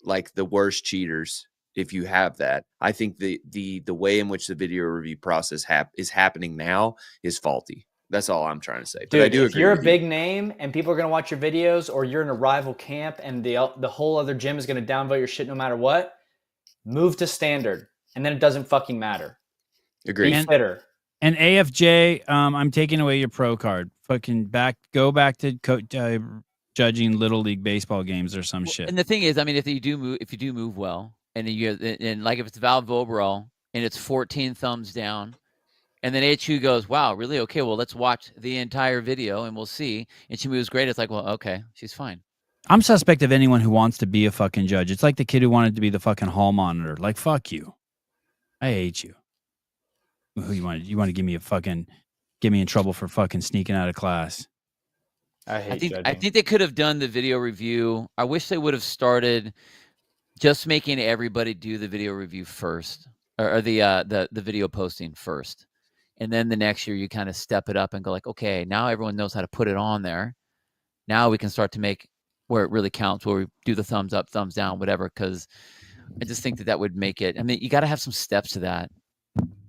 like the worst cheaters if you have that. I think the way in which the video review process is happening now is faulty. That's all I'm trying to say. But Dude, I do if agree you're a with big name and people are going to watch your videos, or you're in a rival camp and the whole other gym is going to downvote your shit no matter what, move to standard, and then it doesn't fucking matter. Agree. Be fitter. And AFJ, I'm taking away your pro card. Fucking go back to judging Little League baseball games or some shit. And the thing is, I mean, if you do move well, and like if it's Val Voberall and it's 14 thumbs down, and then HQ goes, wow, really? Okay, well, let's watch the entire video and we'll see. And she moves great. It's like, well, okay, she's fine. I'm suspect of anyone who wants to be a fucking judge. It's like the kid who wanted to be the fucking hall monitor. Like, fuck you. I hate you. Who you want to get me in trouble for fucking sneaking out of class. I think they could have done the video review. I wish they would have started just making everybody do the video review first, or the video posting first. And then the next year you kind of step it up and go like, okay, now everyone knows how to put it on there. Now we can start to make where it really counts, where we do the thumbs up, thumbs down, whatever. Because I just think that would make it. I mean, you got to have some steps to that.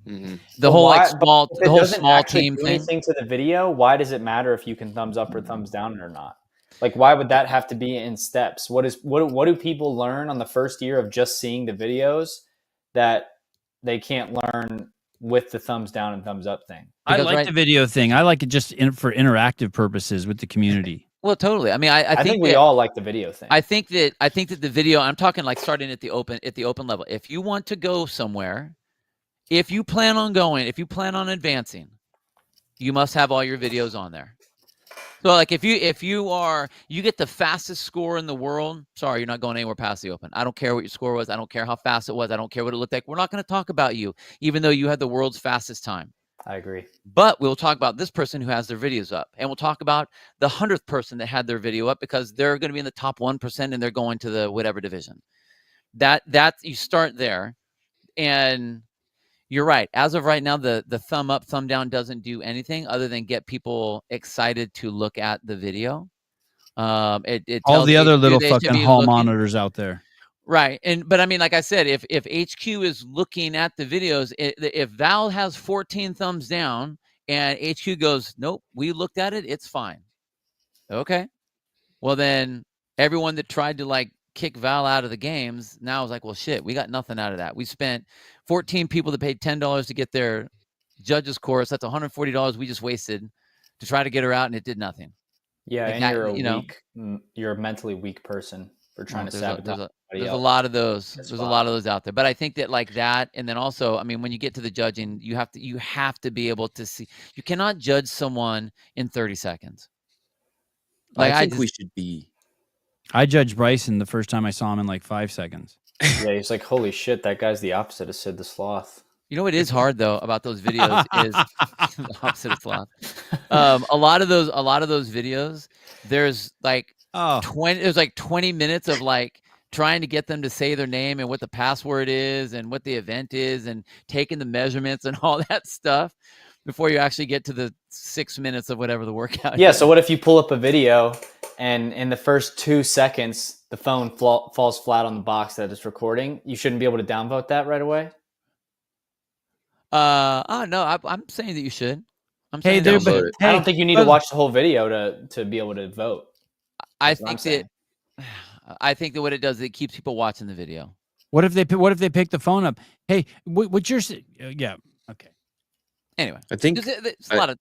Mm-hmm. The whole small team do thing. Anything to the video? Why does it matter if you can thumbs up or thumbs down or not? Like, why would that have to be in steps? What do people learn on the first year of just seeing the videos that they can't learn with the thumbs down and thumbs up thing? Because I like the video thing. I like it just for interactive purposes with the community. Well, totally. I mean, I think we all like the video thing. I think that the video. I'm talking like starting at the open level. If you want to go somewhere, if you plan on going, if you plan on advancing, you must have all your videos on there. So like if you get the fastest score in the world, sorry, you're not going anywhere past the open. I don't care what your score was. I don't care how fast it was. I don't care what it looked like. We're not going to talk about you, even though you had the world's fastest time. I agree. But we'll talk about this person who has their videos up. And we'll talk about the 100th person that had their video up, because they're going to be in the top 1% and they're going to the whatever division. That you start there. And you're right. As of right now, the thumb up, thumb down doesn't do anything other than get people excited to look at the video. It all the other little they fucking hall monitors out there. Right. But I mean, like I said, if HQ is looking at the videos, if Val has 14 thumbs down and HQ goes, nope, we looked at it, it's fine. Okay. Well, then everyone that tried to like kick Val out of the games now is like, well, shit, we got nothing out of that. We spent 14 people that paid $10 to get their judges course. That's $140 we just wasted to try to get her out, and it did nothing. Yeah, like and that, you're a mentally weak person for trying to sabotage. There's a lot of those. There's a lot of those out there. But I think that like that, and then also, I mean, when you get to the judging, you have to be able to see. You cannot judge someone in 30 seconds. Like I think we should be. I judged Bryson the first time I saw him in like 5 seconds. Yeah, he's like, holy shit, that guy's the opposite of Sid the Sloth. You know what is hard though about those videos is the opposite of sloth. A lot of those videos, there's like 20 minutes of like trying to get them to say their name and what the password is and what the event is and taking the measurements and all that stuff before you actually get to the 6 minutes of whatever the workout is. is. So what if you pull up a video and in the first 2 seconds, the phone falls flat on the box that it's recording? You shouldn't be able to downvote that right away? No, I'm saying that you should. I don't think you need to watch the whole video to be able to vote. I think that what it does is it keeps people watching the video. What if they pick the phone up? Hey, what's your? Yeah, okay. Anyway, I think there's a lot of.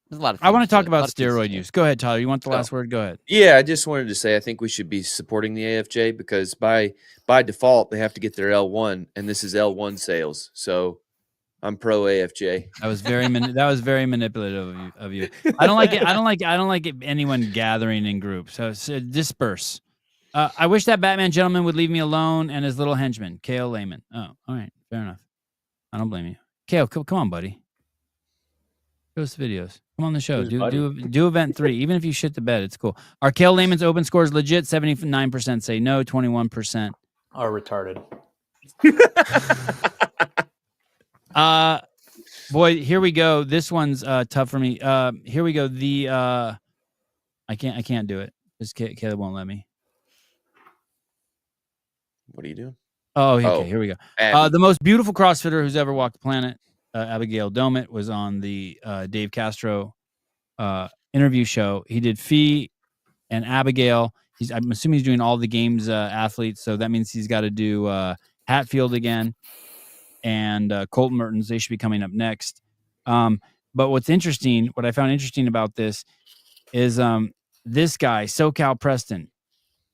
There's a lot of. I want to things talk a about lot of pieces steroid to it. use. Go ahead, Tyler. You want the Oh. last word? Go ahead. Yeah, I just wanted to say I think we should be supporting the AFJ because by default they have to get their L1, and this is L1 sales. So I'm pro AFJ. That was very manipulative of you. I don't like it. I don't like anyone gathering in groups. So disperse. I wish that Batman gentleman would leave me alone and his little henchman, Kale Lehman. Oh, all right, fair enough. I don't blame you, Kale. Come on, buddy. Show us the videos. Come on the show. Who's buddy? Do event 3. Even if you shit the bed, it's cool. Are Kale Lehman's open scores legit? 79% say no. 21%. Are retarded. Boy, here we go. This one's tough for me. Here we go. The I can't do it. This Caleb won't let me. What are you doing? Oh, okay. Oh. Here we go. Abby. The most beautiful CrossFitter who's ever walked the planet, Abigail Domit, was on the Dave Castro interview show. He did Fee and Abigail. I'm assuming he's doing all the games athletes, so that means he's got to do Hatfield again and Colton Mertens. They should be coming up next. But what I found interesting about this is this guy, SoCal Preston.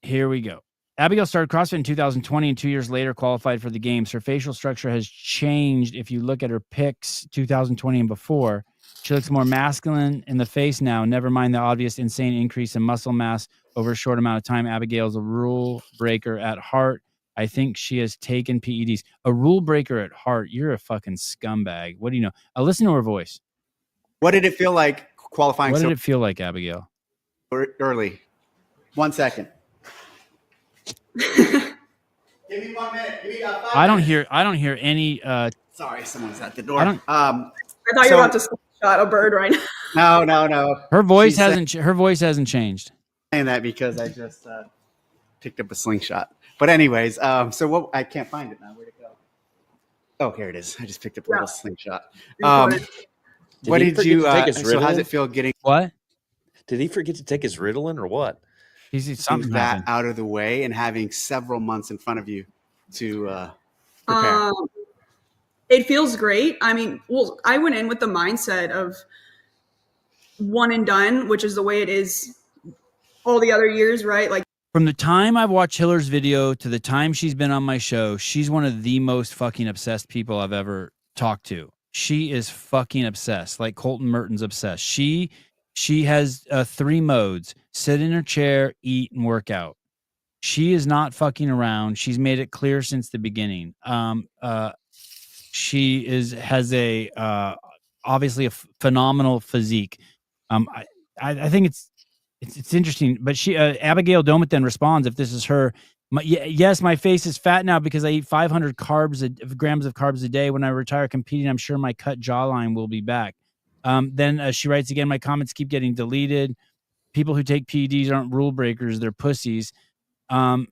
Here we go. Abigail started CrossFit in 2020 and 2 years later qualified for the games. Her facial structure has changed. If you look at her pics 2020 and before, she looks more masculine in the face now. Never mind the obvious insane increase in muscle mass over a short amount of time. Abigail's a rule breaker at heart. I think she has taken PEDs. A rule breaker at heart. You're a fucking scumbag. What do you know? Listen to her voice. What did it feel like qualifying What so did it feel like, Abigail? early? 1 second. Give me 1 minute. Give me 5 minutes. I don't hear any Sorry, someone's at the door. I don't- I thought you were about to shot a bird right now. No. her voice She hasn't changed. Saying that because I just picked up a slingshot. But anyways, so what? I can't find it now. Where'd it go? Oh, here it is. I just picked up a little slingshot. What he did forget you? to take his So how's Ritalin? it feel getting What? Did he forget to take his Ritalin or what? Something that happened. out of the way and having several months in front of you to prepare? It feels great. I mean, well, I went in with the mindset of one and done, which is the way it is all the other years, right? Like, From the time I've watched Hiller's video to the time she's been on my show, she's one of the most fucking obsessed people I've ever talked to. She is fucking obsessed, like Colton Mertens obsessed. She has 3 modes: sit in her chair, eat, and work out. She is not fucking around. She's made it clear since the beginning. She has a obviously a phenomenal physique. I think it's interesting, but Abigail Domit then responds, if this is her, yes, my face is fat now because I eat 500 grams of carbs a day. When I retire competing, I'm sure my cut jawline will be back. Then she writes again, my comments keep getting deleted. People who take PEDs aren't rule breakers. They're pussies. There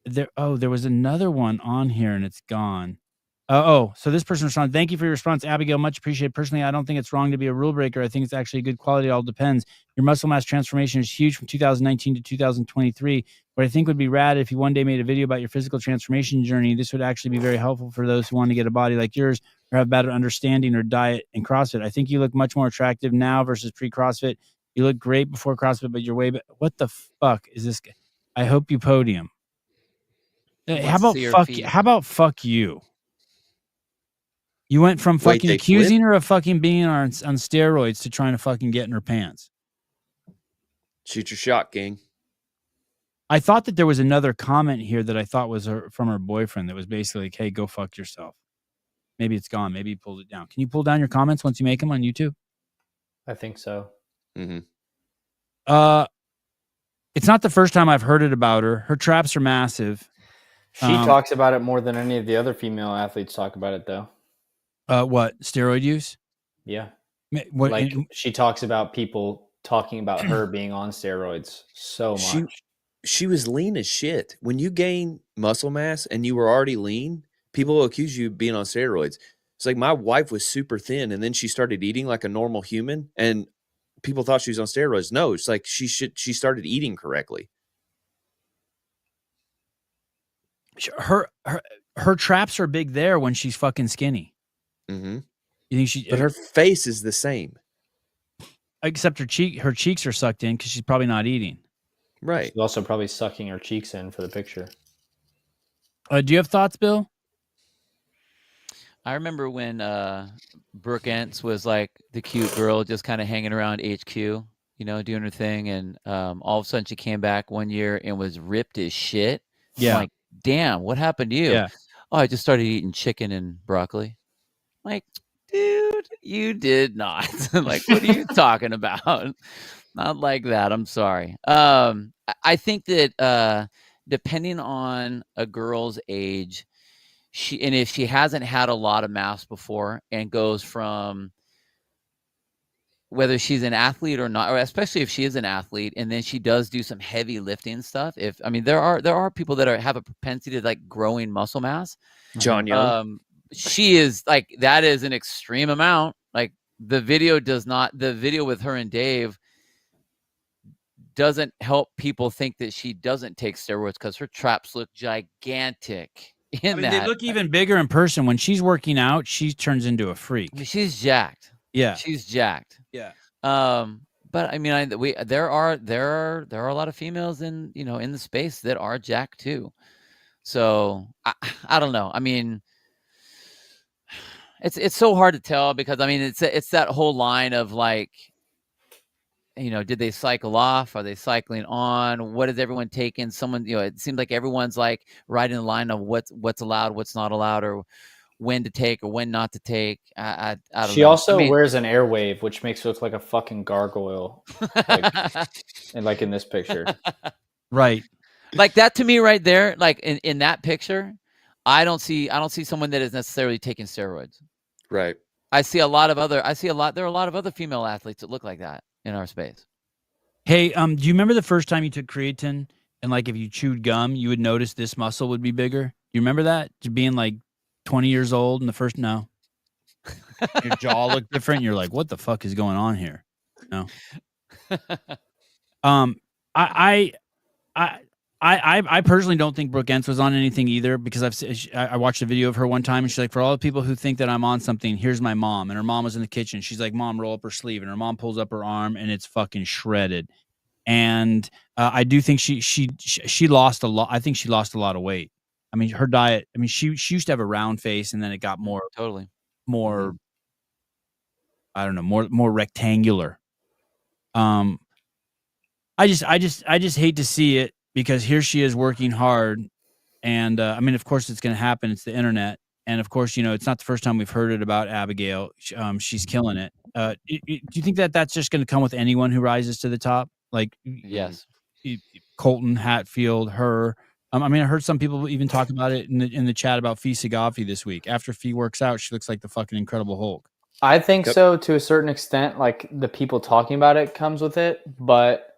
was another one on here and it's gone. So this person responded, thank you for your response, Abigail. Much appreciated. Personally, I don't think it's wrong to be a rule breaker. I think it's actually good quality. It all depends. Your muscle mass transformation is huge from 2019 to 2023. What I think would be rad if you one day made a video about your physical transformation journey. This would actually be very helpful for those who want to get a body like yours or have better understanding or diet in CrossFit. I think you look much more attractive now versus pre-CrossFit. You look great before CrossFit, but you're way back. What the fuck is this guy? I hope you podium. How about fuck you? You went from Wait, fucking they accusing her of fucking being on steroids to trying to fucking get in her pants. Shoot your shot, gang. I thought that there was another comment here that I thought was from her boyfriend that was basically like, hey, go fuck yourself. Maybe it's gone. Maybe you pulled it down. Can you pull down your comments once you make them on YouTube? I think so. Mm-hmm. It's not the first time I've heard it about her. Her traps are massive. She talks about it more than any of the other female athletes talk about it, though. What, steroid use? Yeah. What, she talks about people talking about her being on steroids so much. She was lean as shit. When you gain muscle mass and you were already lean, people will accuse you of being on steroids. It's like my wife was super thin and then she started eating like a normal human and people thought she was on steroids. No, it's like she started eating correctly. Her traps are big there when she's fucking skinny. Mm-hmm. You think but her face is the same. except her cheeks are sucked in because she's probably not eating. Right. She's also probably sucking her cheeks in for the picture. Do you have thoughts, Bill? I remember when Brooke Entz was like the cute girl just kind of hanging around HQ, you know, doing her thing. And all of a sudden she came back one year and was ripped as shit. Yeah. I'm like, damn, what happened to you? Yeah. Oh, I just started eating chicken and broccoli. Like, dude, you did not. Like, what are you talking about? Not like that. I'm sorry. I think that depending on a girl's age, if she hasn't had a lot of mass before and goes from whether she's an athlete or not, or especially if she is an athlete, and then she does do some heavy lifting stuff. There are people that have a propensity to like growing muscle mass. John Young. She is like, that is an extreme amount. Like the video with her and Dave doesn't help people think that she doesn't take steroids because her traps look gigantic. They look even bigger in person. When she's working out, she turns into a freak. I mean, she's jacked. Yeah, she's jacked. Yeah. But I mean, there are a lot of females in the space that are jacked too. So I don't know. I mean, it's so hard to tell because I mean it's that whole line of like, did they cycle off? Are they cycling on? What is everyone taking? Someone, it seems like everyone's like right in the line of what's allowed, what's not allowed, or when to take or when not to take. I don't know. She also wears an Airwave, which makes her look like a fucking gargoyle, like in this picture. Right. Like that to me right there, like in that picture, I don't see someone that is necessarily taking steroids. Right. There are a lot of other female athletes that look like that in our space. Hey, do you remember the first time you took creatine and like if you chewed gum, you would notice this muscle would be bigger? You remember that? Being like 20 years old and your jaw looked different. And you're like, what the fuck is going on here? No. I personally don't think Brooke Entz was on anything either because I watched a video of her one time and she's like, for all the people who think that I'm on something, here's my mom. And her mom was in the kitchen. She's like, Mom, roll up her sleeve. And her mom pulls up her arm and it's fucking shredded. And I do think she lost a lot. I think she lost a lot of weight. I mean, her diet, I mean, she used to have a round face and then it got more I don't know, more rectangular. I just hate to see it. Because here she is working hard. And I mean, of course, it's going to happen. It's the internet. And of course, it's not the first time we've heard it about Abigail. She's killing it. Do you think that that's just going to come with anyone who rises to the top? Like, yes, Colton, Hatfield, her. I mean, I heard some people even talk about it in the chat about Fee Sagafi this week. After Fee works out, she looks like the fucking Incredible Hulk. I think so to a certain extent. Like the people talking about it comes with it, but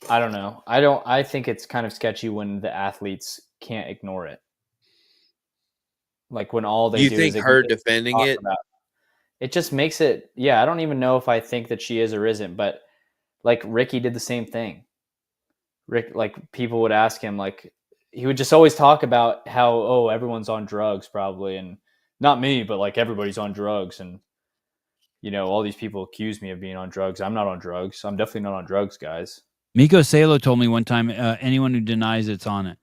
I don't know. I think it's kind of sketchy when the athletes can't ignore it. Like when all they do is... You think her defending it? It just makes it... Yeah, I don't even know if I think that she is or isn't, but like Ricky did the same thing. Like people would ask him, like he would just always talk about how, everyone's on drugs probably. And not me, but like everybody's on drugs. And, all these people accuse me of being on drugs. I'm not on drugs. I'm definitely not on drugs, guys. Miko Salo told me one time, anyone who denies it's on it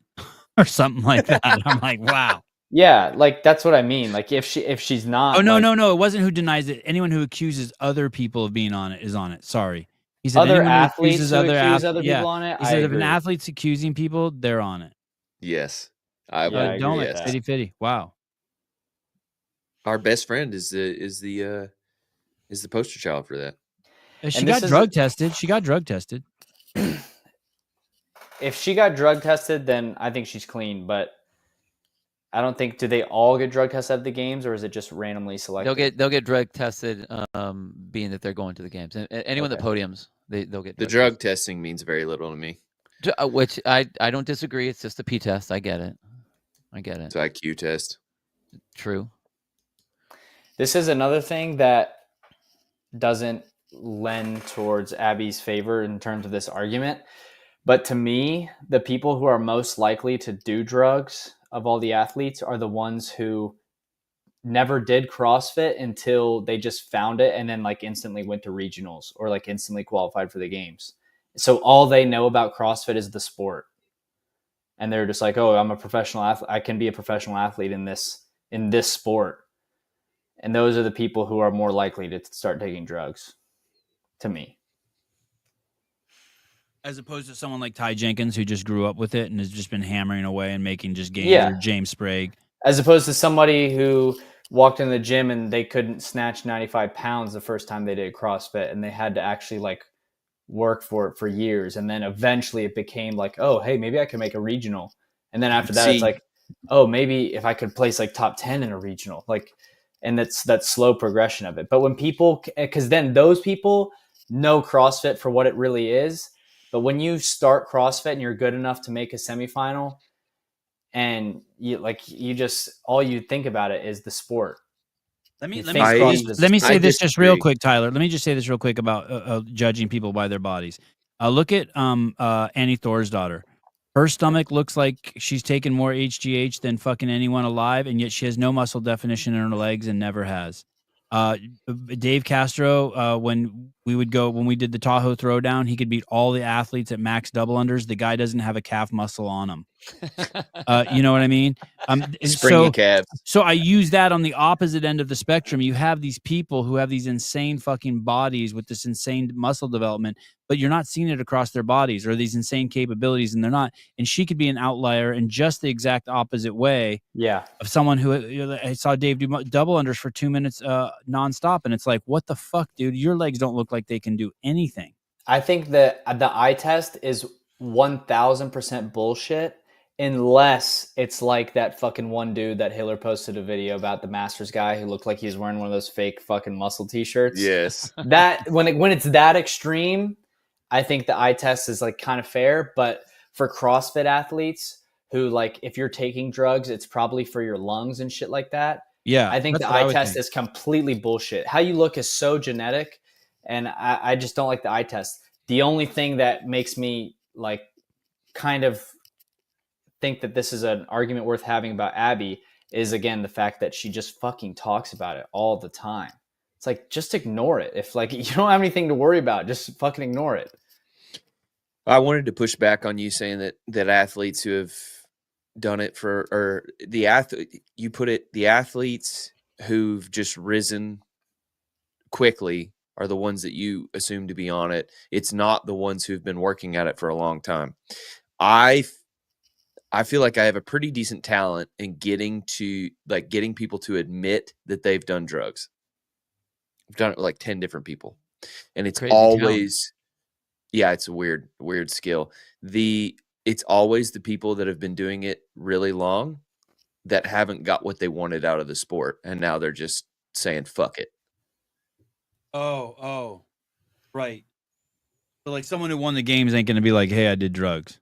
or something like that. I'm like, wow. Yeah, like that's what I mean. Like if she's not. Oh no, it wasn't who denies it. Anyone who accuses other people of being on it is on it. Sorry. He said other athletes who accuse other people on it. He said if an athlete's accusing people, they're on it. Yes. Don't let that. Fitty. Wow. Our best friend is the poster child for that. She got drug tested. If she got drug tested, then I think she's clean. But I don't think. Do they all get drug tested at the games, or is it just randomly selected? They'll get drug tested, being that they're going to the games. And anyone that podiums, they'll get the drug testing means very little to me. Which I don't disagree. It's just a P test. I get it. It's an IQ test. True. This is another thing that doesn't lend towards Abby's favor in terms of this argument. But to me, the people who are most likely to do drugs of all the athletes are the ones who never did CrossFit until they just found it and then like instantly went to regionals or like instantly qualified for the games. So all they know about CrossFit is the sport. And they're just like, oh, I'm a professional athlete. I can be a professional athlete in this sport. And those are the people who are more likely to start taking drugs, to me. As opposed to someone like Ty Jenkins, who just grew up with it and has just been hammering away and making just gains, or James Sprague. As opposed to somebody who walked in the gym and they couldn't snatch 95 pounds the first time they did CrossFit, and they had to actually like work for it for years. And then eventually it became like, oh, hey, maybe I could make a regional. And then after that, it's like, oh, maybe if I could place like top 10 in a regional, like, and that's that slow progression of it. But when people, because then those people know CrossFit for what it really is. But when you start CrossFit and you're good enough to make a semifinal, and you just, all you think about it is the sport. Let me say this just real quick, Tyler. Let me just say this real quick about judging people by their bodies. Look at Annie Thor's daughter. Her stomach looks like she's taken more HGH than fucking anyone alive, and yet she has no muscle definition in her legs and never has. Dave Castro, when we did the Tahoe throwdown, he could beat all the athletes at max double unders. The guy doesn't have a calf muscle on him. You know what I mean? Springy calves. So I use that on the opposite end of the spectrum. You have these people who have these insane fucking bodies with this insane muscle development, but you're not seeing it across their bodies, or these insane capabilities, and they're not. And she could be an outlier in just the exact opposite way. Yeah. Of someone who, I saw Dave do double unders for 2 minutes nonstop, and it's like, what the fuck, dude? Your legs don't look like they can do anything. I think that the eye test is 1000% bullshit. Unless it's like that fucking one dude that Hiller posted a video about, the Masters guy who looked like he was wearing one of those fake fucking muscle t-shirts. Yes. That when it's that extreme, I think the eye test is like kind of fair. But for CrossFit athletes who, like, if you're taking drugs, it's probably for your lungs and shit like that. Yeah. I think the eye test is completely bullshit. How you look is so genetic, and I just don't like the eye test. The only thing that makes me like kind of think that this is an argument worth having about Abby is, again, the fact that she just fucking talks about it all the time. It's like, just ignore it. If like you don't have anything to worry about, just fucking ignore it. I wanted to push back on you saying that athletes who have done it the athletes who've just risen quickly are the ones that you assume to be on it. It's not the ones who've been working at it for a long time. I feel like I have a pretty decent talent in getting people to admit that they've done drugs. I've done it with like 10 different people, and it's always, it's a weird skill. It's always the people that have been doing it really long that haven't got what they wanted out of the sport, and now they're just saying, fuck it. Oh, right. So like someone who won the games ain't going to be like, hey, I did drugs.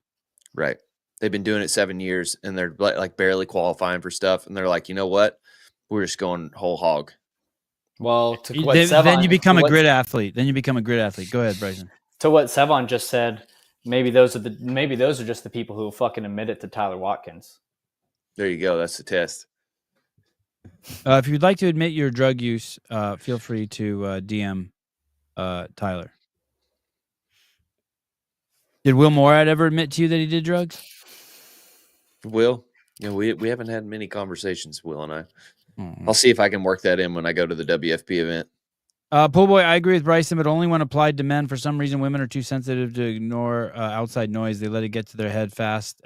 Right. They've been doing it 7 years, and they're like barely qualifying for stuff. And they're like, you know what? We're just going whole hog. Well, then you become a grid athlete. Go ahead, Bryson. To what Sevon just said, maybe those are just the people who fucking admit it to Tyler Watkins. There you go. That's the test. If you'd like to admit your drug use, feel free to DM Tyler. Did Will Morad ever admit to you that he did drugs? Will? Yeah, we haven't had many conversations, Will and I. I'll see if I can work that in when I go to the WFP event. Pool Boy, I agree with Bryson, but only when applied to men. For some reason, women are too sensitive to ignore outside noise. They let it get to their head fast,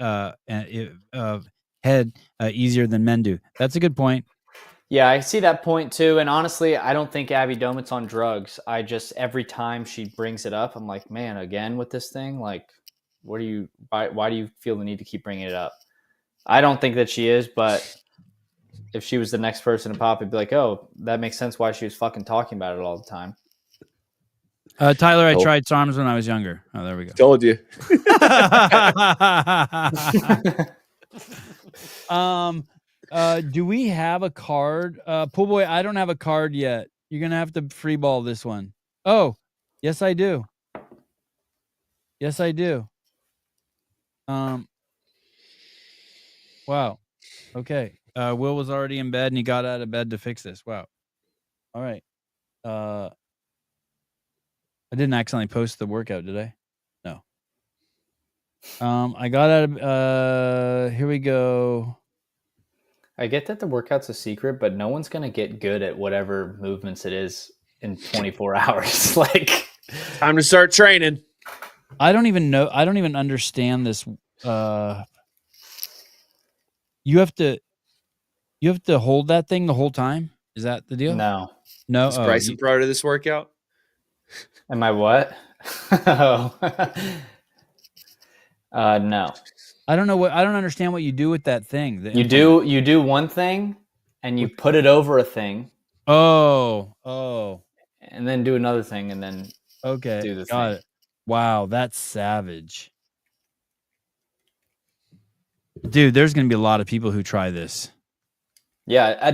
easier than men do. That's a good point. Yeah, I see that point too. And honestly, I don't think Abby Domit's on drugs. I just, every time she brings it up, I'm like, man, again with this thing? Like, why do you feel the need to keep bringing it up? I don't think that she is, but if she was the next person to pop, it'd be like, oh, that makes sense why she was fucking talking about it all the time. Tyler, I tried SARMs when I was younger. Oh, there we go. Told you. Do we have a card? Pool Boy, I don't have a card yet. You're going to have to free ball this one. Oh, yes, I do. Yes, I do. Wow. Okay. Will was already in bed and he got out of bed to fix this. Wow. All right. I didn't accidentally post the workout, did I? No. I got out of here we go. I get that the workout's a secret, but no one's gonna get good at whatever movements it is in 24 hours. Like, Time to start training. I don't even know. I don't even understand this. You have to hold that thing the whole time. Is that the deal? no. No. Is Bryson part of this workout? Am I what? Oh. No. I don't know I don't understand what you do with that thing. You do one thing and you put it over a thing. Oh. And then do another thing and then Okay. do the Got thing. it. Wow, that's savage. Dude, there's going to be a lot of people who try this. Yeah,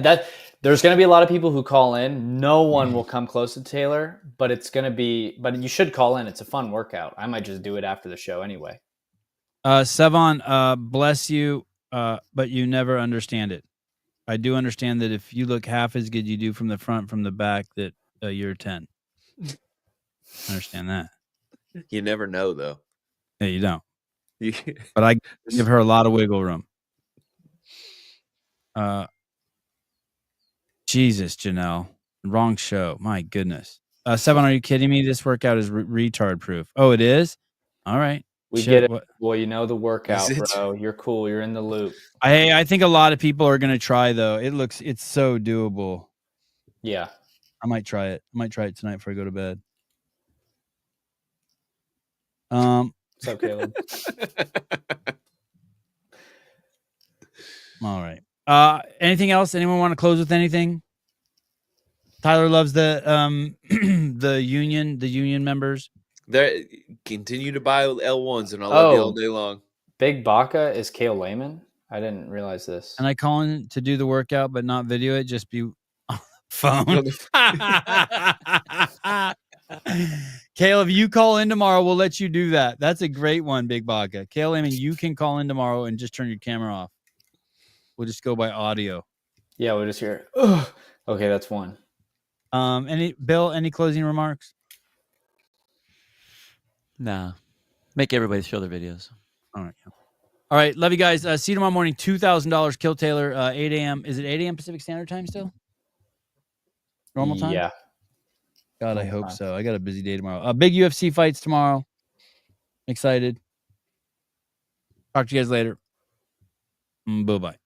there's going to be a lot of people who call in. No one will come close to Taylor, but but you should call in. It's a fun workout. I might just do it after the show anyway. Sevon, bless you, but you never understand it. I do understand that if you look half as good you do from the front, from the back, that you're 10. I understand that. You never know, though. Yeah, you don't. But I give her a lot of wiggle room. Jesus, Janelle. Wrong show. My goodness. Sevon, are you kidding me? This workout is retard proof. Oh, it is? All right. We get it. Well, you know the workout, Is it? bro. You're cool. You're in the loop. I think a lot of people are going to try, though. It's so doable. Yeah. I might try it. I might try it tonight before I go to bed. What's up, Caleb? All right. Anything else? Anyone want to close with anything? Tyler loves the the union members. They continue to buy L1s, and I love you all day long. Big Baca is Kale Lehman. I didn't realize this. And I call in to do the workout, but not video it. Just be on the phone. Caleb, you call in tomorrow. We'll let you do that. That's a great one, Big Baca. Kale Lehman, you can call in tomorrow and just turn your camera off. We'll just go by audio. Yeah, we'll just hear. Ugh. Okay, that's one. Bill, any closing remarks? Nah. Make everybody show their videos. All right. Love you guys. See you tomorrow morning. $2,000. Kill Taylor. 8 a.m. Is it 8 a.m. Pacific Standard Time still? Normal time? Yeah. God, I hope so. I got a busy day tomorrow. Big UFC fights tomorrow. Excited. Talk to you guys later. Bye-bye.